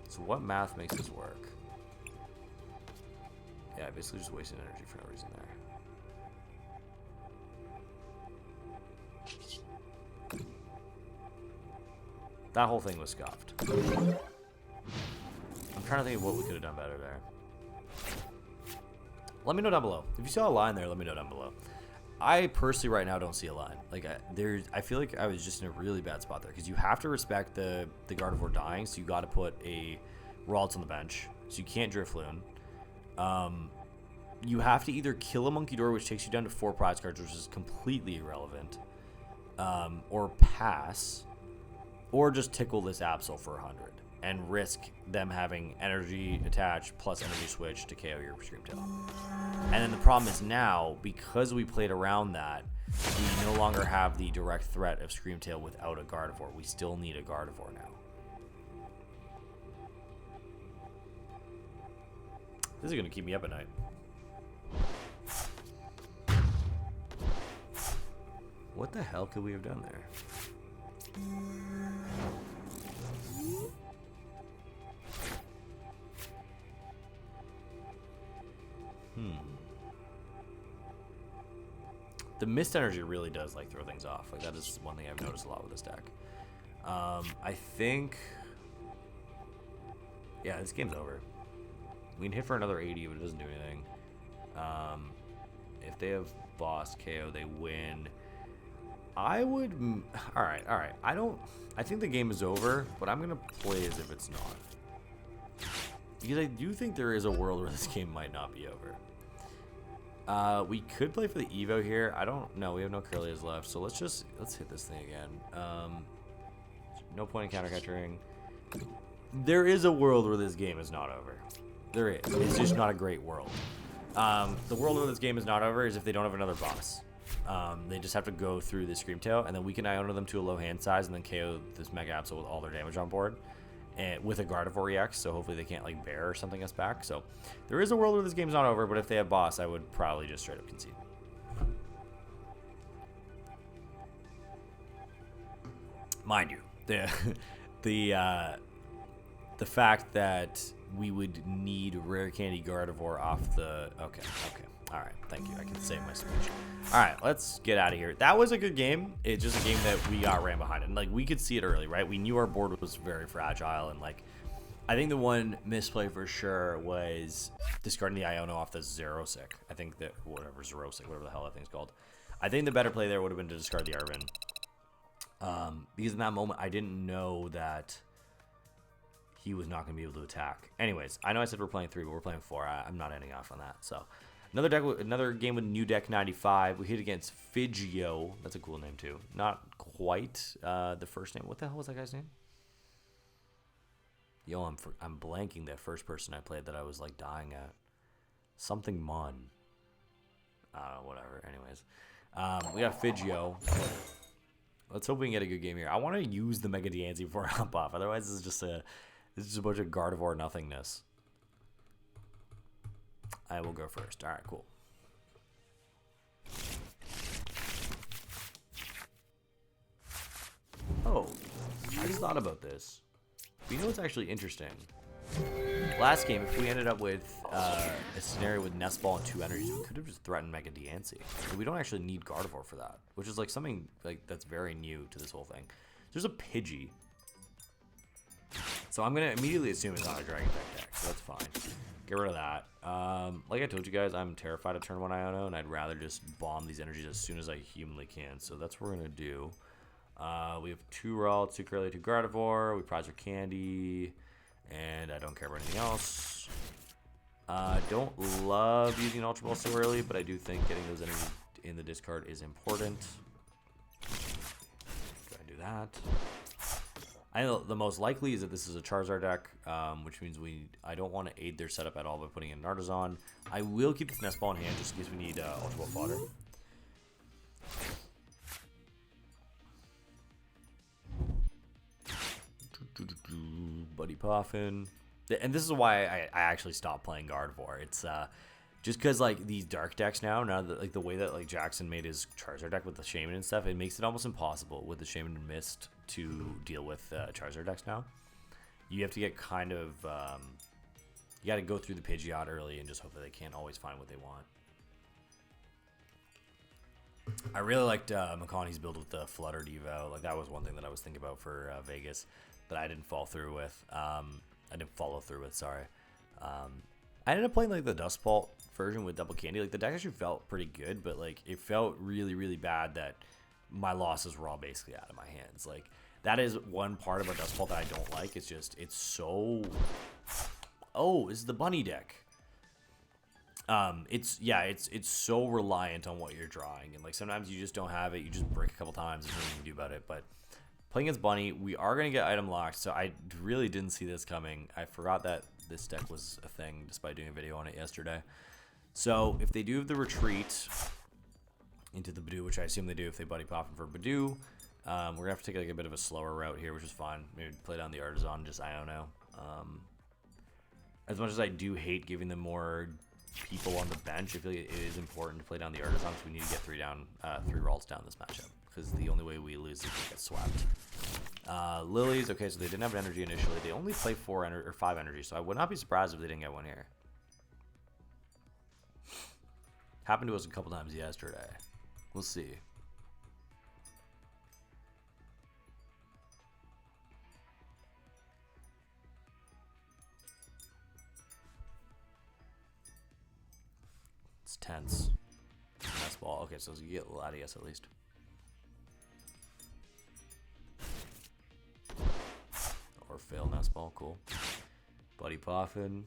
So what math makes this work? Yeah, basically just wasting energy for no reason there. That whole thing was scuffed. I'm trying to think of what we could have done better there. Let me know down below. If you saw a line there, let me know down below. I personally right now don't see a line. Like, I feel like I was just in a really bad spot there, because you have to respect the Gardevoir dying, so you got to put a Ralts on the bench, so you can't Drifloon. You have to either kill a Munkidori, which takes you down to 4 prize cards, which is completely irrelevant, or pass, or just tickle this Absol for 100 and risk them having energy attached plus energy switch to KO your Screamtail. And then the problem is now, because we played around that, we no longer have the direct threat of Screamtail without a Gardevoir. We still need a Gardevoir now. This is going to keep me up at night. What the hell could we have done there? The mist energy really does like throw things off. Like, that is one thing I've noticed a lot with this deck. I think, yeah, this game's over. We can hit for another 80, but it doesn't do anything. If they have boss KO, they win. I would, all right. I think the game is over, but I'm gonna play as if it's not, because I do think there is a world where this game might not be over. We could play for the Evo here. I don't know. We have no Kirlias left, so let's hit this thing again. No point in counter catching. There is a world where this game is not over. There is. It's just not a great world. The world where this game is not over is if they don't have another boss. They just have to go through the Screamtail, and then we can Iona them to a low hand size and then KO this Mega Absol with all their damage on board, and with a Gardevoir EX, so hopefully they can't like bear or something us back. So there is a world where this game's not over, but if they have boss, I would probably just straight up concede. Mind you, the fact that we would need Rare Candy Gardevoir off the... Okay. Alright, thank you. I can save my speech. Alright, let's get out of here. That was a good game. It's just a game that we got ran behind. And, like, we could see it early, right? We knew our board was very fragile. And, like, I think the one misplay for sure was discarding the Iono off the Xerosic. I think that, whatever the hell that thing's called. I think the better play there would have been to discard the Arvin. Because in that moment, I didn't know that he was not going to be able to attack. Anyways, I know I said we're playing 3, but we're playing 4. I'm not ending off on that. So, another game with new deck 95. We hit against Figio. That's a cool name too. Not quite the first name. What the hell was that guy's name? Yo, I'm blanking that first person I played that I was like dying at. Something Mon. Whatever. Anyways, we got Figio. Let's hope we can get a good game here. I want to use the Mega Diancie before I hop off. Otherwise, this is just a bunch of Gardevoir nothingness. I will go first. All right, cool. Oh, I just thought about this. You know what's actually interesting? Last game, if we ended up with a scenario with Nest Ball and 2 energies, we could have just threatened Mega Diancie. But we don't actually need Gardevoir for that, which is like something like that's very new to this whole thing. There's a Pidgey. So I'm going to immediately assume it's not a Dragon Tech deck, so that's fine. Get rid of that. Like I told you guys, I'm terrified of turn 1 Iono, and I'd rather just bomb these energies as soon as I humanly can. So that's what we're going to do. We have 2 Ralts, 2 Kirlia, 2 Gardevoir. We prize Rare Candy, and I don't care about anything else. Don't love using Ultra Ball so early, but I do think getting those energies in the discard is important. Go ahead and do that. I know the most likely is that this is a Charizard deck, which means I don't want to aid their setup at all by putting in an Artisan. I will keep this Nest Ball in hand just in case we need Ultra Ball fodder. Buddy Poffin. And this is why I actually stopped playing Gardevoir. It's just because like these dark decks now that like the way that like Jackson made his Charizard deck with the Shaman and stuff, it makes it almost impossible with the Shaman and Mist to deal with Charizard decks now. You have to get kind of you got to go through the Pidgeot early and just hope that they can't always find what they want. I really liked McConaughey's build with the Flutter Devo. Like that was one thing that I was thinking about for Vegas that I didn't follow through with. Sorry. I ended up playing like the Dust Bolt version with Double Candy. Like the deck actually felt pretty good, but like it felt really, really bad that my losses were all basically out of my hands. Like that is one part about Dust Bolt that I don't like. It's just it's so. Oh, this is the bunny deck. It's so reliant on what you're drawing, and like sometimes you just don't have it. You just break a couple times, and nothing you can do about it. But playing against Bunny, we are going to get item locked, so I really didn't see this coming. I forgot that this deck was a thing despite doing a video on it yesterday. So if they do have the retreat into the Badoo, which I assume they do if they Buddy Poffin for Badoo, we're going to have to take like a bit of a slower route here, which is fine. Maybe play down the Artisan, just I don't know. As much as I do hate giving them more people on the bench, I feel like it is important to play down the Artisan because we need to get 3 Ralts down this matchup. Because the only way we lose is if we get swapped. Lilies, okay, so they didn't have an energy initially. They only play 5 energy, so I would not be surprised if they didn't get one here. Happened to us a couple times yesterday. We'll see. It's tense. Nest Ball. Okay, so you get Latias at least. Or fail Nest Ball, cool. Buddy Poffin.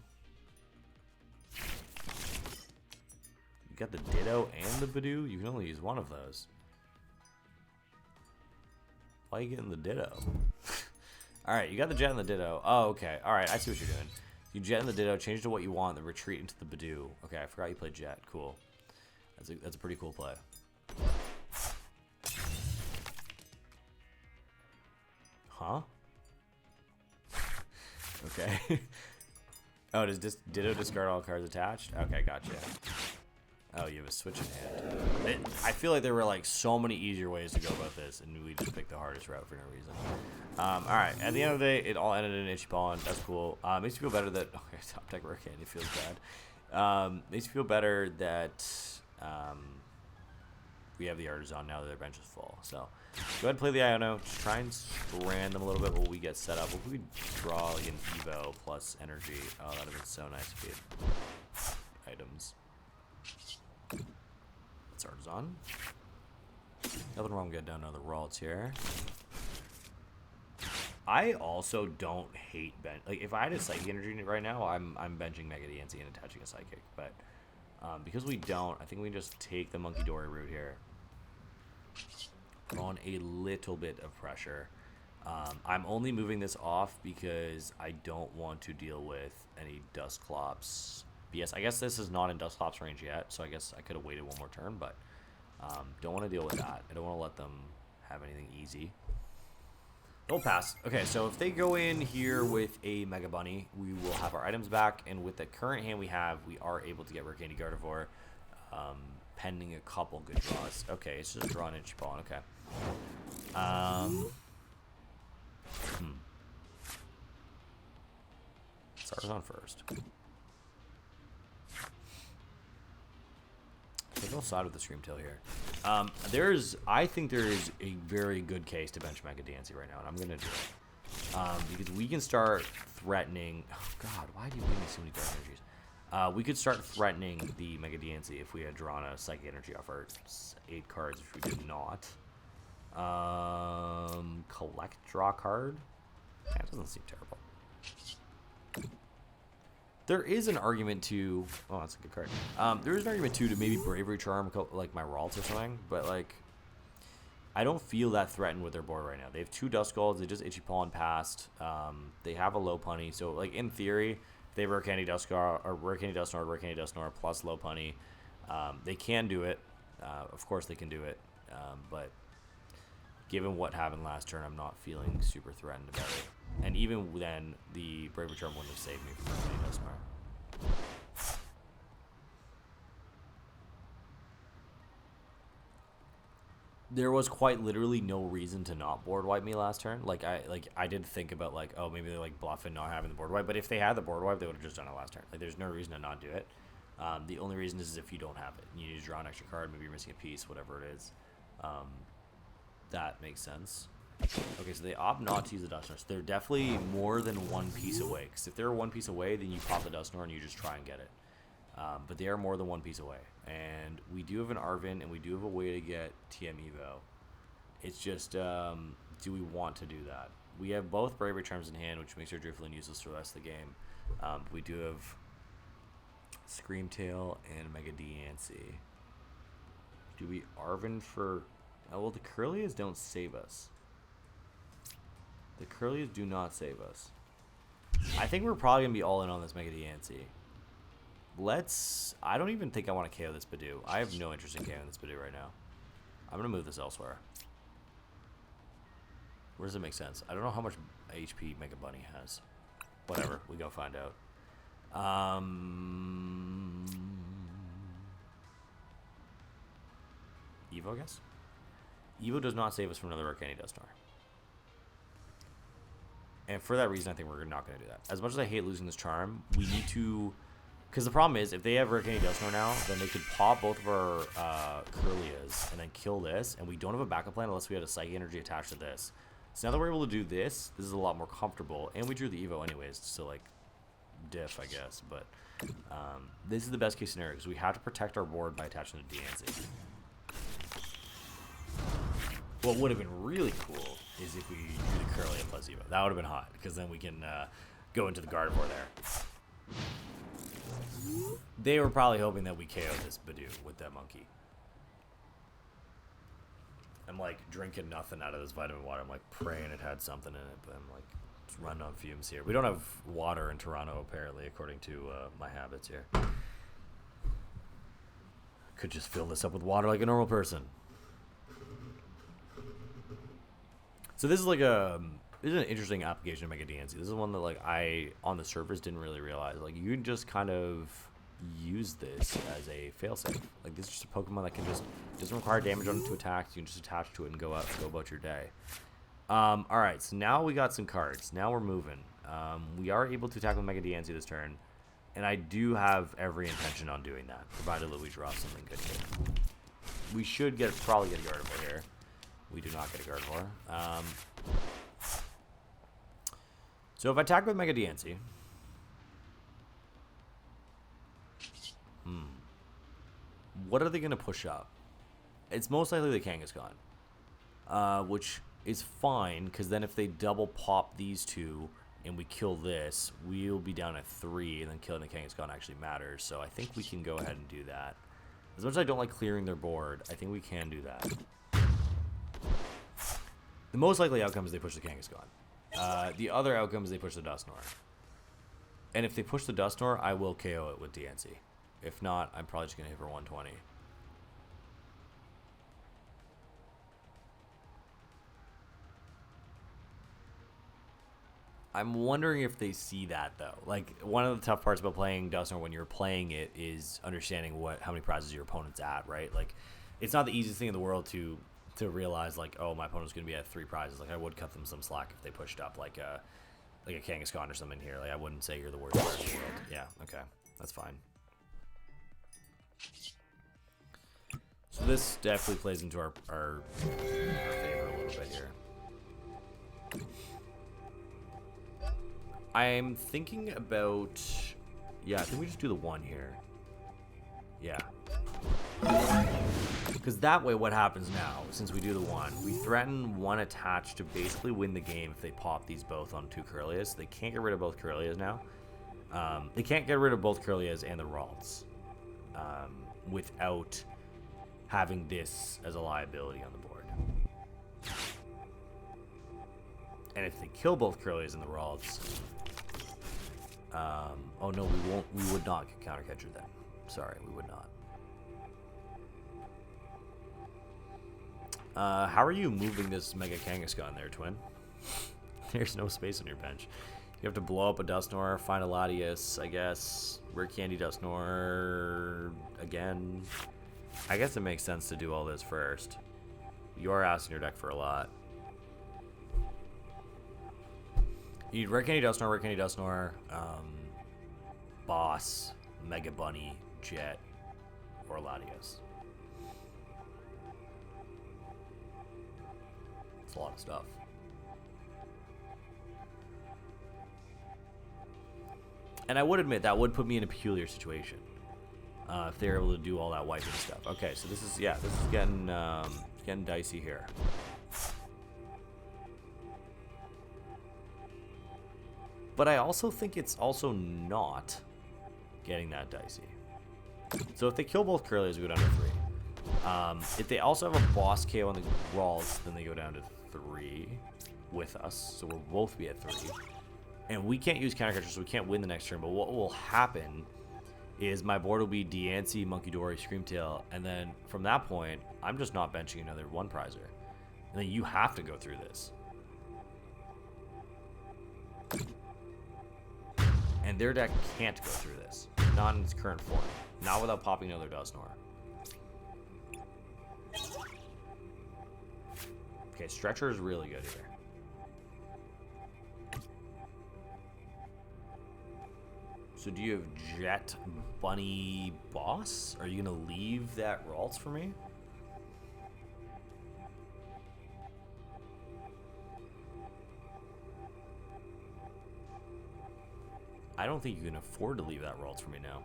You got the Ditto and the Badoo? You can only use one of those. Why are you getting the Ditto? Alright, you got the Jet and the Ditto. Oh, okay. Alright, I see what you're doing. You Jet and the Ditto, change to what you want, then retreat into the Badoo. Okay, I forgot you played Jet. Cool. That's a pretty cool play. Huh? Okay. Oh, does Ditto discard all cards attached? Okay, gotcha. Oh, you have a switch in hand. I feel like there were like so many easier ways to go about this, and we just picked the hardest route for no reason. Alright, at the end of the day, it all ended in Itchy Pollen. That's cool. Makes me feel better that... Okay, top deck Rare Candy feels bad. Makes me feel better that we have the Artisan now that their bench is full. So go ahead and play the Iono. Just try and strand them a little bit while we get set up. If we draw like an Evo plus energy, oh, that would have been so nice if we had items. It's Artisan. Nothing wrong with getting down another Ralts here. I also don't hate bench. Like if I had a Psychic Energy right now, I'm benching Mega Diancie and attaching a Psychic. But because we don't, I think we just take the Munkidori route here. Put on a little bit of pressure. I'm only moving this off because I don't want to deal with any Dusclops. Yes, I guess this is not in Dusclops range yet, so I guess I could have waited one more turn, but don't want to deal with that. I don't want to let them have anything easy. They'll pass. Okay, so if they go in here with a Mega Bunny, we will have our items back, and with the current hand we have, we are able to get Rare Candy Gardevoir, pending a couple good draws. Okay, it's just drawn in Chipon. Okay. Stars on first. I think I'll side with the Screamtail here. I think there is a very good case to bench Mega Diancie right now, and I'm gonna do it because we can start threatening. Oh God, why do you give me so many dark energies? We could start threatening the Mega Diancie if we had drawn a Psychic Energy off our 8 cards, which we did not. Collect, draw card. That doesn't seem terrible. There is an argument to... Oh, that's a good card. There is an argument, too, to maybe Bravery Charm, like my Ralts or something. But, like, I don't feel that threatened with their board right now. They have 2 Duskulls. They just Itchy-Pawn passed. They have a Lopunny. So, like, in theory, if they have Rare Candy Duskar, or Rare Candy Dusknoir, Rare Candy Dusknoir plus Lopunny, they can do it. Of course they can do it. But given what happened last turn, I'm not feeling super threatened about it. And even then, the Bravery Charm wouldn't have saved me from Rare Candy Dusknoir. There was quite literally no reason to not board wipe me last turn. I did think about like, oh, maybe they like bluff and not having the board wipe. But if they had the board wipe, they would have just done it last turn. Like, there's no reason to not do it. The only reason is if you don't have it, you need to draw an extra card. Maybe you're missing a piece, whatever it is. That makes sense. Okay, so they opt not to use the Dusknoir. So they're definitely more than one piece away. Because if they're one piece away, then you pop the Dusknoir and you just try and get it. But they are more than one piece away. And we do have an Arven, and we do have a way to get TM Evo. It's just, do we want to do that? We have both Bravery Charms in hand, which makes our Drifloon useless for the rest of the game. We do have Screamtail and Mega Diancie. Do we Arven for... Oh, well, the Kirlias don't save us. The Kirlias do not save us. I think we're probably going to be all in on this Mega Diancie. I don't even think I want to KO this Badoo. I have no interest in KOing this Badoo right now. I'm going to move this elsewhere. Where does it make sense? I don't know how much HP Mega Bunny has. Whatever. We go find out. Evo, I guess? Evo does not save us from another Rare Candy Dusknoir. And for that reason, I think we're not going to do that. As much as I hate losing this charm, we need to... Because the problem is, if they have Rare Candy Dusknoir now, then they could pop both of our Kirlias and then kill this, and we don't have a backup plan unless we had a Psychic Energy attached to this. So now that we're able to do this, this is a lot more comfortable. And we drew the Evo anyways, so like, diff, I guess. But this is the best case scenario, because we have to protect our board by attaching to Diancie. What would have been really cool is if we do the Kirlia plus Evo. That would have been hot, because then we can go into the Gardevoir there. They were probably hoping that we KO this Badoo with that monkey. I'm like drinking nothing out of this vitamin water. I'm like praying it had something in it, but I'm like just running on fumes here. We don't have water in Toronto, apparently, according to my habits here. Could just fill this up with water like a normal person. So this is like this is an interesting application of Mega Diancie. This is one that like I on the surface didn't really realize. Like you can just kind of use this as a failsafe. Like this is just a Pokemon that can just doesn't require damage on it to attack. You can just attach to it and go about your day. All right, so now we got some cards. Now we're moving. We are able to attack with Mega Diancie this turn, And I do have every intention on doing that, provided that we draw something good here. We should probably get a Gardevoir here. We do not get a Gardevoir. So if I attack with Mega Diancie... What are they going to push up? It's most likely the Kangaskhan. Which is fine, because then if they double pop these two and we kill this, we'll be down at 3, and then killing the Kangaskhan actually matters. So I think we can go ahead and do that. As much as I don't like clearing their board, I think we can do that. The most likely outcome is they push the Kangaskhan. The other outcome is they push the Dusknoir. And if they push the Dusknoir, I will KO it with Diancie. If not, I'm probably just going to hit for 120. I'm wondering if they see that, though. Like, one of the tough parts about playing Dusknoir when you're playing it is understanding how many prizes your opponent's at, right? Like, it's not the easiest thing in the world to realize, like, oh, my opponent's going to be at 3 prizes. Like, I would cut them some slack if they pushed up, like a Kangaskhan or something here. Like, I wouldn't say you're the worst player in the world. Yeah, okay. That's fine. So this definitely plays into our favor a little bit here. I'm thinking about... Yeah, I think we just do the 1 here. Yeah. Because that way what happens now, since we do the 1, we threaten 1 attach to basically win the game if they pop these both on 2 Kirlias. They can't get rid of both Kirlias now. They can't get rid of both Kirlias and the Ralts without having this as a liability on the board. And if they kill both Kirlias and the Ralts... oh no, we would not get counter catcher then. Sorry, we would not. How are you moving this Mega Kangaskhan there, Twin? There's no space on your bench. You have to blow up a Dusknoir, find a Latias, I guess. Rare Candy Dusknoir again. I guess it makes sense to do all this first. You are asking your deck for a lot. You need Rare Candy Dusknoir, Boss, Mega Bunny, Jet, or Latias. It's a lot of stuff. And I would admit that would put me in a peculiar situation if they're able to do all that wiping stuff. Okay, so this is getting dicey here. But I also think it's also not getting that dicey. So if they kill both Kirlias, we go down to 3. If they also have a boss KO on the Ralts, then they go down to 3 with us. So we'll both be at 3. And we can't use counter catcher, so we can't win the next turn. But what will happen is my board will be Diancie, Munkidori, Screamtail, and then from that point, I'm just not benching another 1 prizer. And then you have to go through this. And their deck can't go through this. Not in its current form. Not without popping another Dusknoir. Okay, Stretcher is really good here. So do you have Jet, Bunny, Boss? Are you going to leave that Ralts for me? I don't think you can afford to leave that Ralts for me now.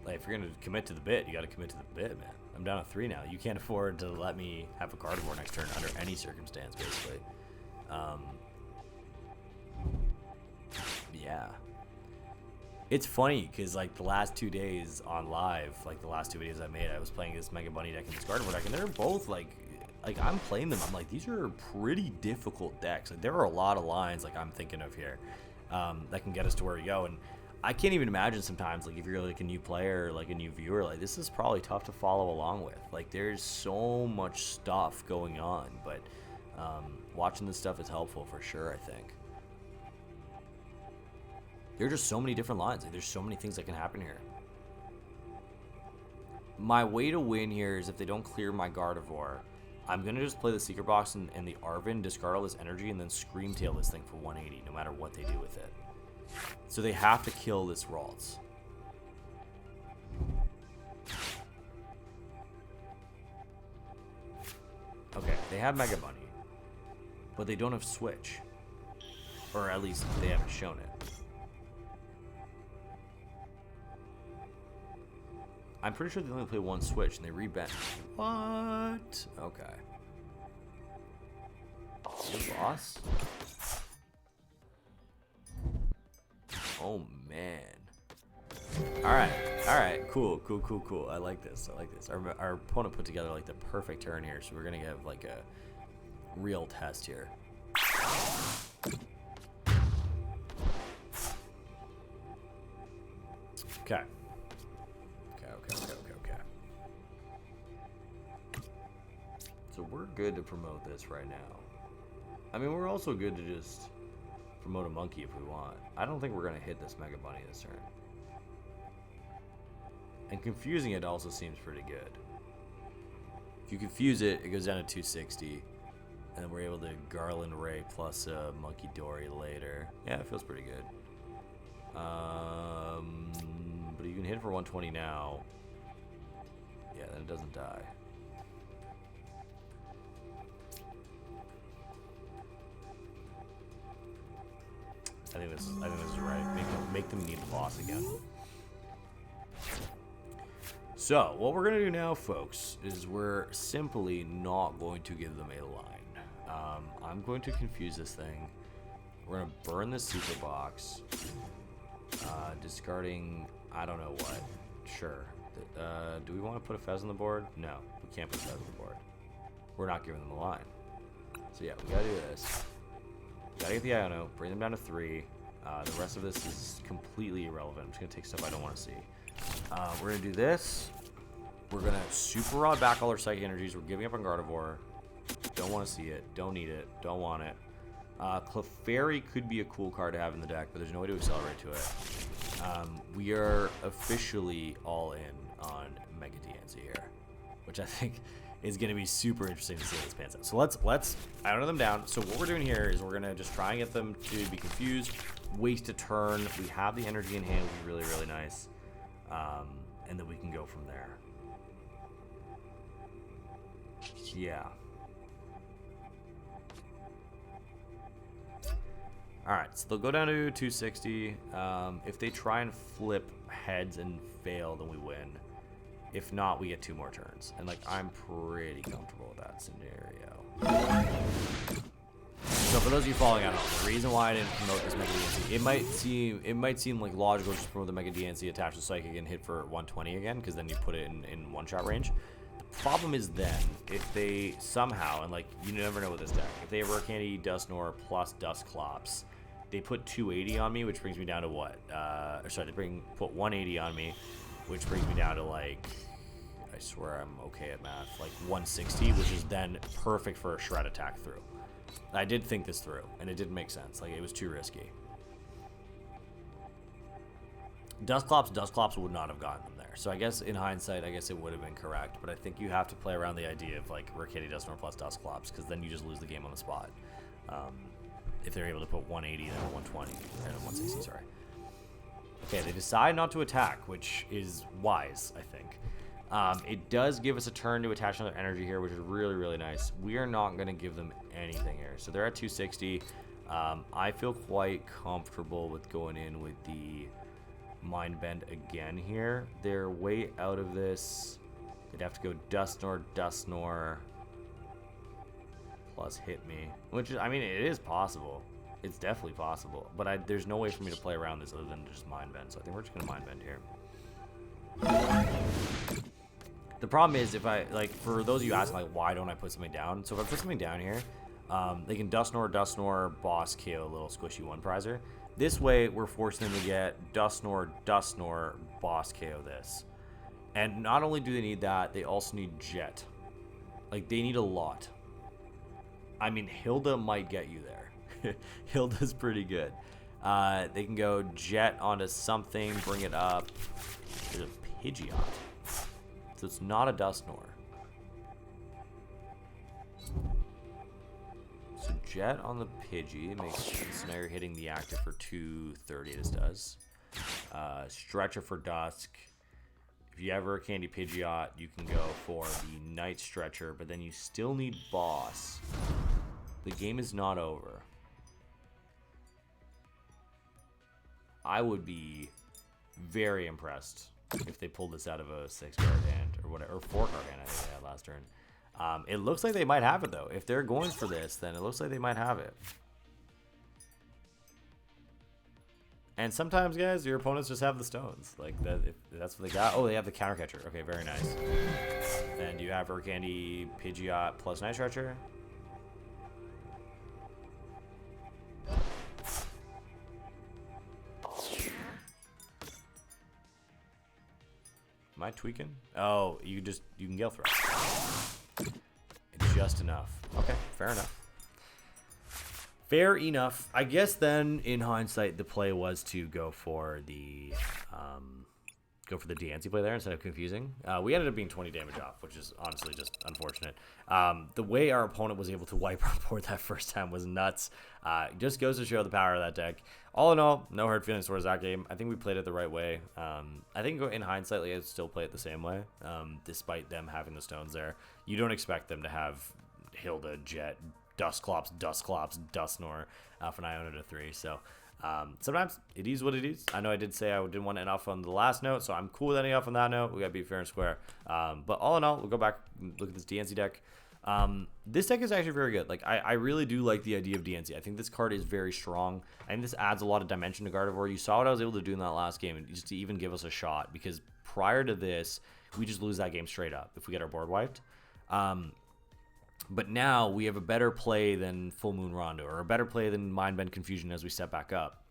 Like, if you're going to commit to the bit, you got to commit to the bit, man. I'm down to 3 now. You can't afford to let me have a Gardevoir next turn under any circumstance, basically. Yeah. It's funny, because, like, the last 2 days on live, like, the last 2 videos I made, I was playing this Mega Bunny deck and this Gardevoir deck, and they're both, like, I'm playing them. I'm like, these are pretty difficult decks. Like, there are a lot of lines, like, I'm thinking of here that can get us to where we go, and I can't even imagine sometimes, like, if you're, like, a new player, like, a new viewer, like, this is probably tough to follow along with. Like, there's so much stuff going on, but watching this stuff is helpful for sure, I think. There are just so many different lines. Like, there's so many things that can happen here. My way to win here is if they don't clear my Gardevoir, I'm going to just play the Secret Box and the Arvin, discard all this energy, and then Scream Tail this thing for 180, no matter what they do with it. So they have to kill this Ralts. Okay, they have Mega Bunny, but they don't have Switch. Or at least they haven't shown it. I'm pretty sure they only play one Switch and they rebent. What? Okay. Good boss. Oh man. Alright, cool. I like this. Our opponent put together like the perfect turn here, so we're gonna get like a real test here. Okay. So we're good to promote this right now. I mean, we're also good to just promote a monkey if we want. I don't think we're gonna hit this Mega Bunny this turn. And confusing it also seems pretty good. If you confuse it, it goes down to 260. And then we're able to Garland Ray plus Munkidori later. Yeah, it feels pretty good. But you can hit for 120 now. Yeah, then it doesn't die. I think this is right. Make them need the boss again. So, what we're going to do now, folks, is we're simply not going to give them a line. I'm going to confuse this thing. We're going to burn the Secret Box. Discarding, I don't know what. Sure. Do we want to put a Fez on the board? No, we can't put a Fez on the board. We're not giving them a line. So yeah, we got to do this. We got to get the Iono, bring them down to 3. The rest of this is completely irrelevant. I'm just going to take stuff I don't want to see. We're going to do this. We're going to Super Rod back all our Psychic Energies. We're giving up on Gardevoir. Don't want to see it. Don't need it. Don't want it. Clefairy could be a cool card to have in the deck, but there's no way to accelerate to it. We are officially all in on Mega Diancie here, which I think is going to be super interesting to see how this pans out. So let's Iono them down. So what we're doing here is we're going to just try and get them to be confused, waste a turn. We have the energy in hand, which is really, really nice. And then we can go from there. Yeah. Alright, so they'll go down to 260. If they try and flip heads and fail, then we win. If not, we get 2 more turns. And, like, I'm pretty comfortable with that scenario. So for those of you following at home, the reason why I didn't promote this Mega Diancie, it might seem like logical just to promote the Mega Diancie, attach the Psychic, and hit for 120 again, because then you put it in one-shot range. The problem is then, if they somehow, and like, you never know with this deck, if they have Rare Candy Dusknoir plus Dusclops, they put 280 on me, which brings me down to what? Put 180 on me, which brings me down to like, I swear I'm okay at math, like 160, which is then perfect for a Shred attack through. I did think this through, and it didn't make sense. Like, it was too risky. Dusclops would not have gotten them there. So I guess in hindsight, I guess it would have been correct. But I think you have to play around the idea of like Rare Candy Dusknoir plus Dusclops, because then you just lose the game on the spot. If they're able to put 180 then 120 or 160, sorry. Okay, they decide not to attack, which is wise, I think. It does give us a turn to attach another energy here, which is really, really nice. We are not going to give them anything here. So they're at 260. I feel quite comfortable with going in with the Mind Bend again here. They're way out of this. They'd have to go Dusknoir plus hit me, which is, I mean, it is possible. It's definitely possible, but there's no way for me to play around this other than just Mind Bend. So I think we're just gonna Mind Bend here. The problem is, if I, like, for those of you asking, like, why don't I put something down? So if I put something down here, they can Dusknoir, boss KO, little squishy one prizer. This way, we're forcing them to get Dusknoir, boss KO this. And not only do they need that, they also need Jet. Like, they need a lot. I mean, Hilda might get you there. Hilda's pretty good. They can go Jet onto something, bring it up. There's a Pidgeot. So it's not a Dusknoir. Jet on the Pidgey makes Snare hitting the active for 230. This does. Stretcher for Dusk. If you have Rare Candy Pidgeot, you can go for the Night Stretcher, but then you still need Boss. The game is not over. I would be very impressed if they pulled this out of a 6-card hand or whatever, or 4-card hand I think they had last turn. It looks like they might have it though. If they're going for this, then it looks like they might have it. And sometimes, guys, your opponents just have the stones. Like that, if that's what they got. Oh, they have the counter catcher. Okay, very nice. And you have Rare Candy Pidgeot plus Night Stretcher. Am I tweaking? Oh, you can Gale Throw. Just enough. Okay, fair enough. Fair enough. I guess then, in hindsight, the play was to go for the Diancie play there instead of confusing. We ended up being 20 damage off, which is honestly just unfortunate. The way our opponent was able to wipe our board that first time was nuts. It just goes to show the power of that deck. All in all, no hard feelings towards that game. I think we played it the right way. I think in hindsight, like, I'd still play it the same way, despite them having the stones there. You don't expect them to have Hilda, Jet, Dusclops, Dusknoir for an Iona to 3. So sometimes it is what it is. I know I did say I didn't want to end off on the last note, so I'm cool with ending off on that note. We got to be fair and square. But all in all, we'll go back and look at this Diancie deck. This deck is actually very good. Like, I really do like the idea of Diancie. I think this card is very strong. I think this adds a lot of dimension to Gardevoir. You saw what I was able to do in that last game, and just to even give us a shot, because prior to this, we just lose that game straight up if we get our board wiped. But now we have a better play than Full Moon Rondo, or a better play than Mind Bend Confusion as we step back up.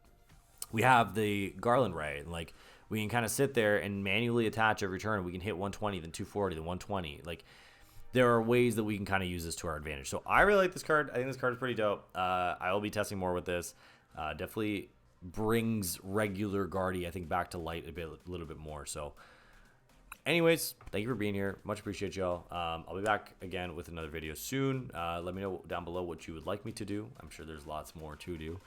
We have the Garland Ray, and like, we can kind of sit there and manually attach every turn. We can hit 120, then 240, then 120. Like, there are ways that we can kind of use this to our advantage. So I really like this card. I think this card is pretty dope. I will be testing more with this. Definitely brings regular Guardy, I think, back to light a little bit more. So anyways, thank you for being here. Much appreciate y'all. I'll be back again with another video soon. Let me know down below what you would like me to do. I'm sure there's lots more to do.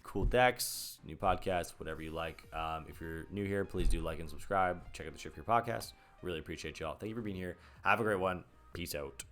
Cool decks, new podcast, whatever you like. If you're new here, please do like and subscribe. Check out the Shift Your Podcast. Really appreciate y'all. Thank you for being here. Have a great one. Peace out.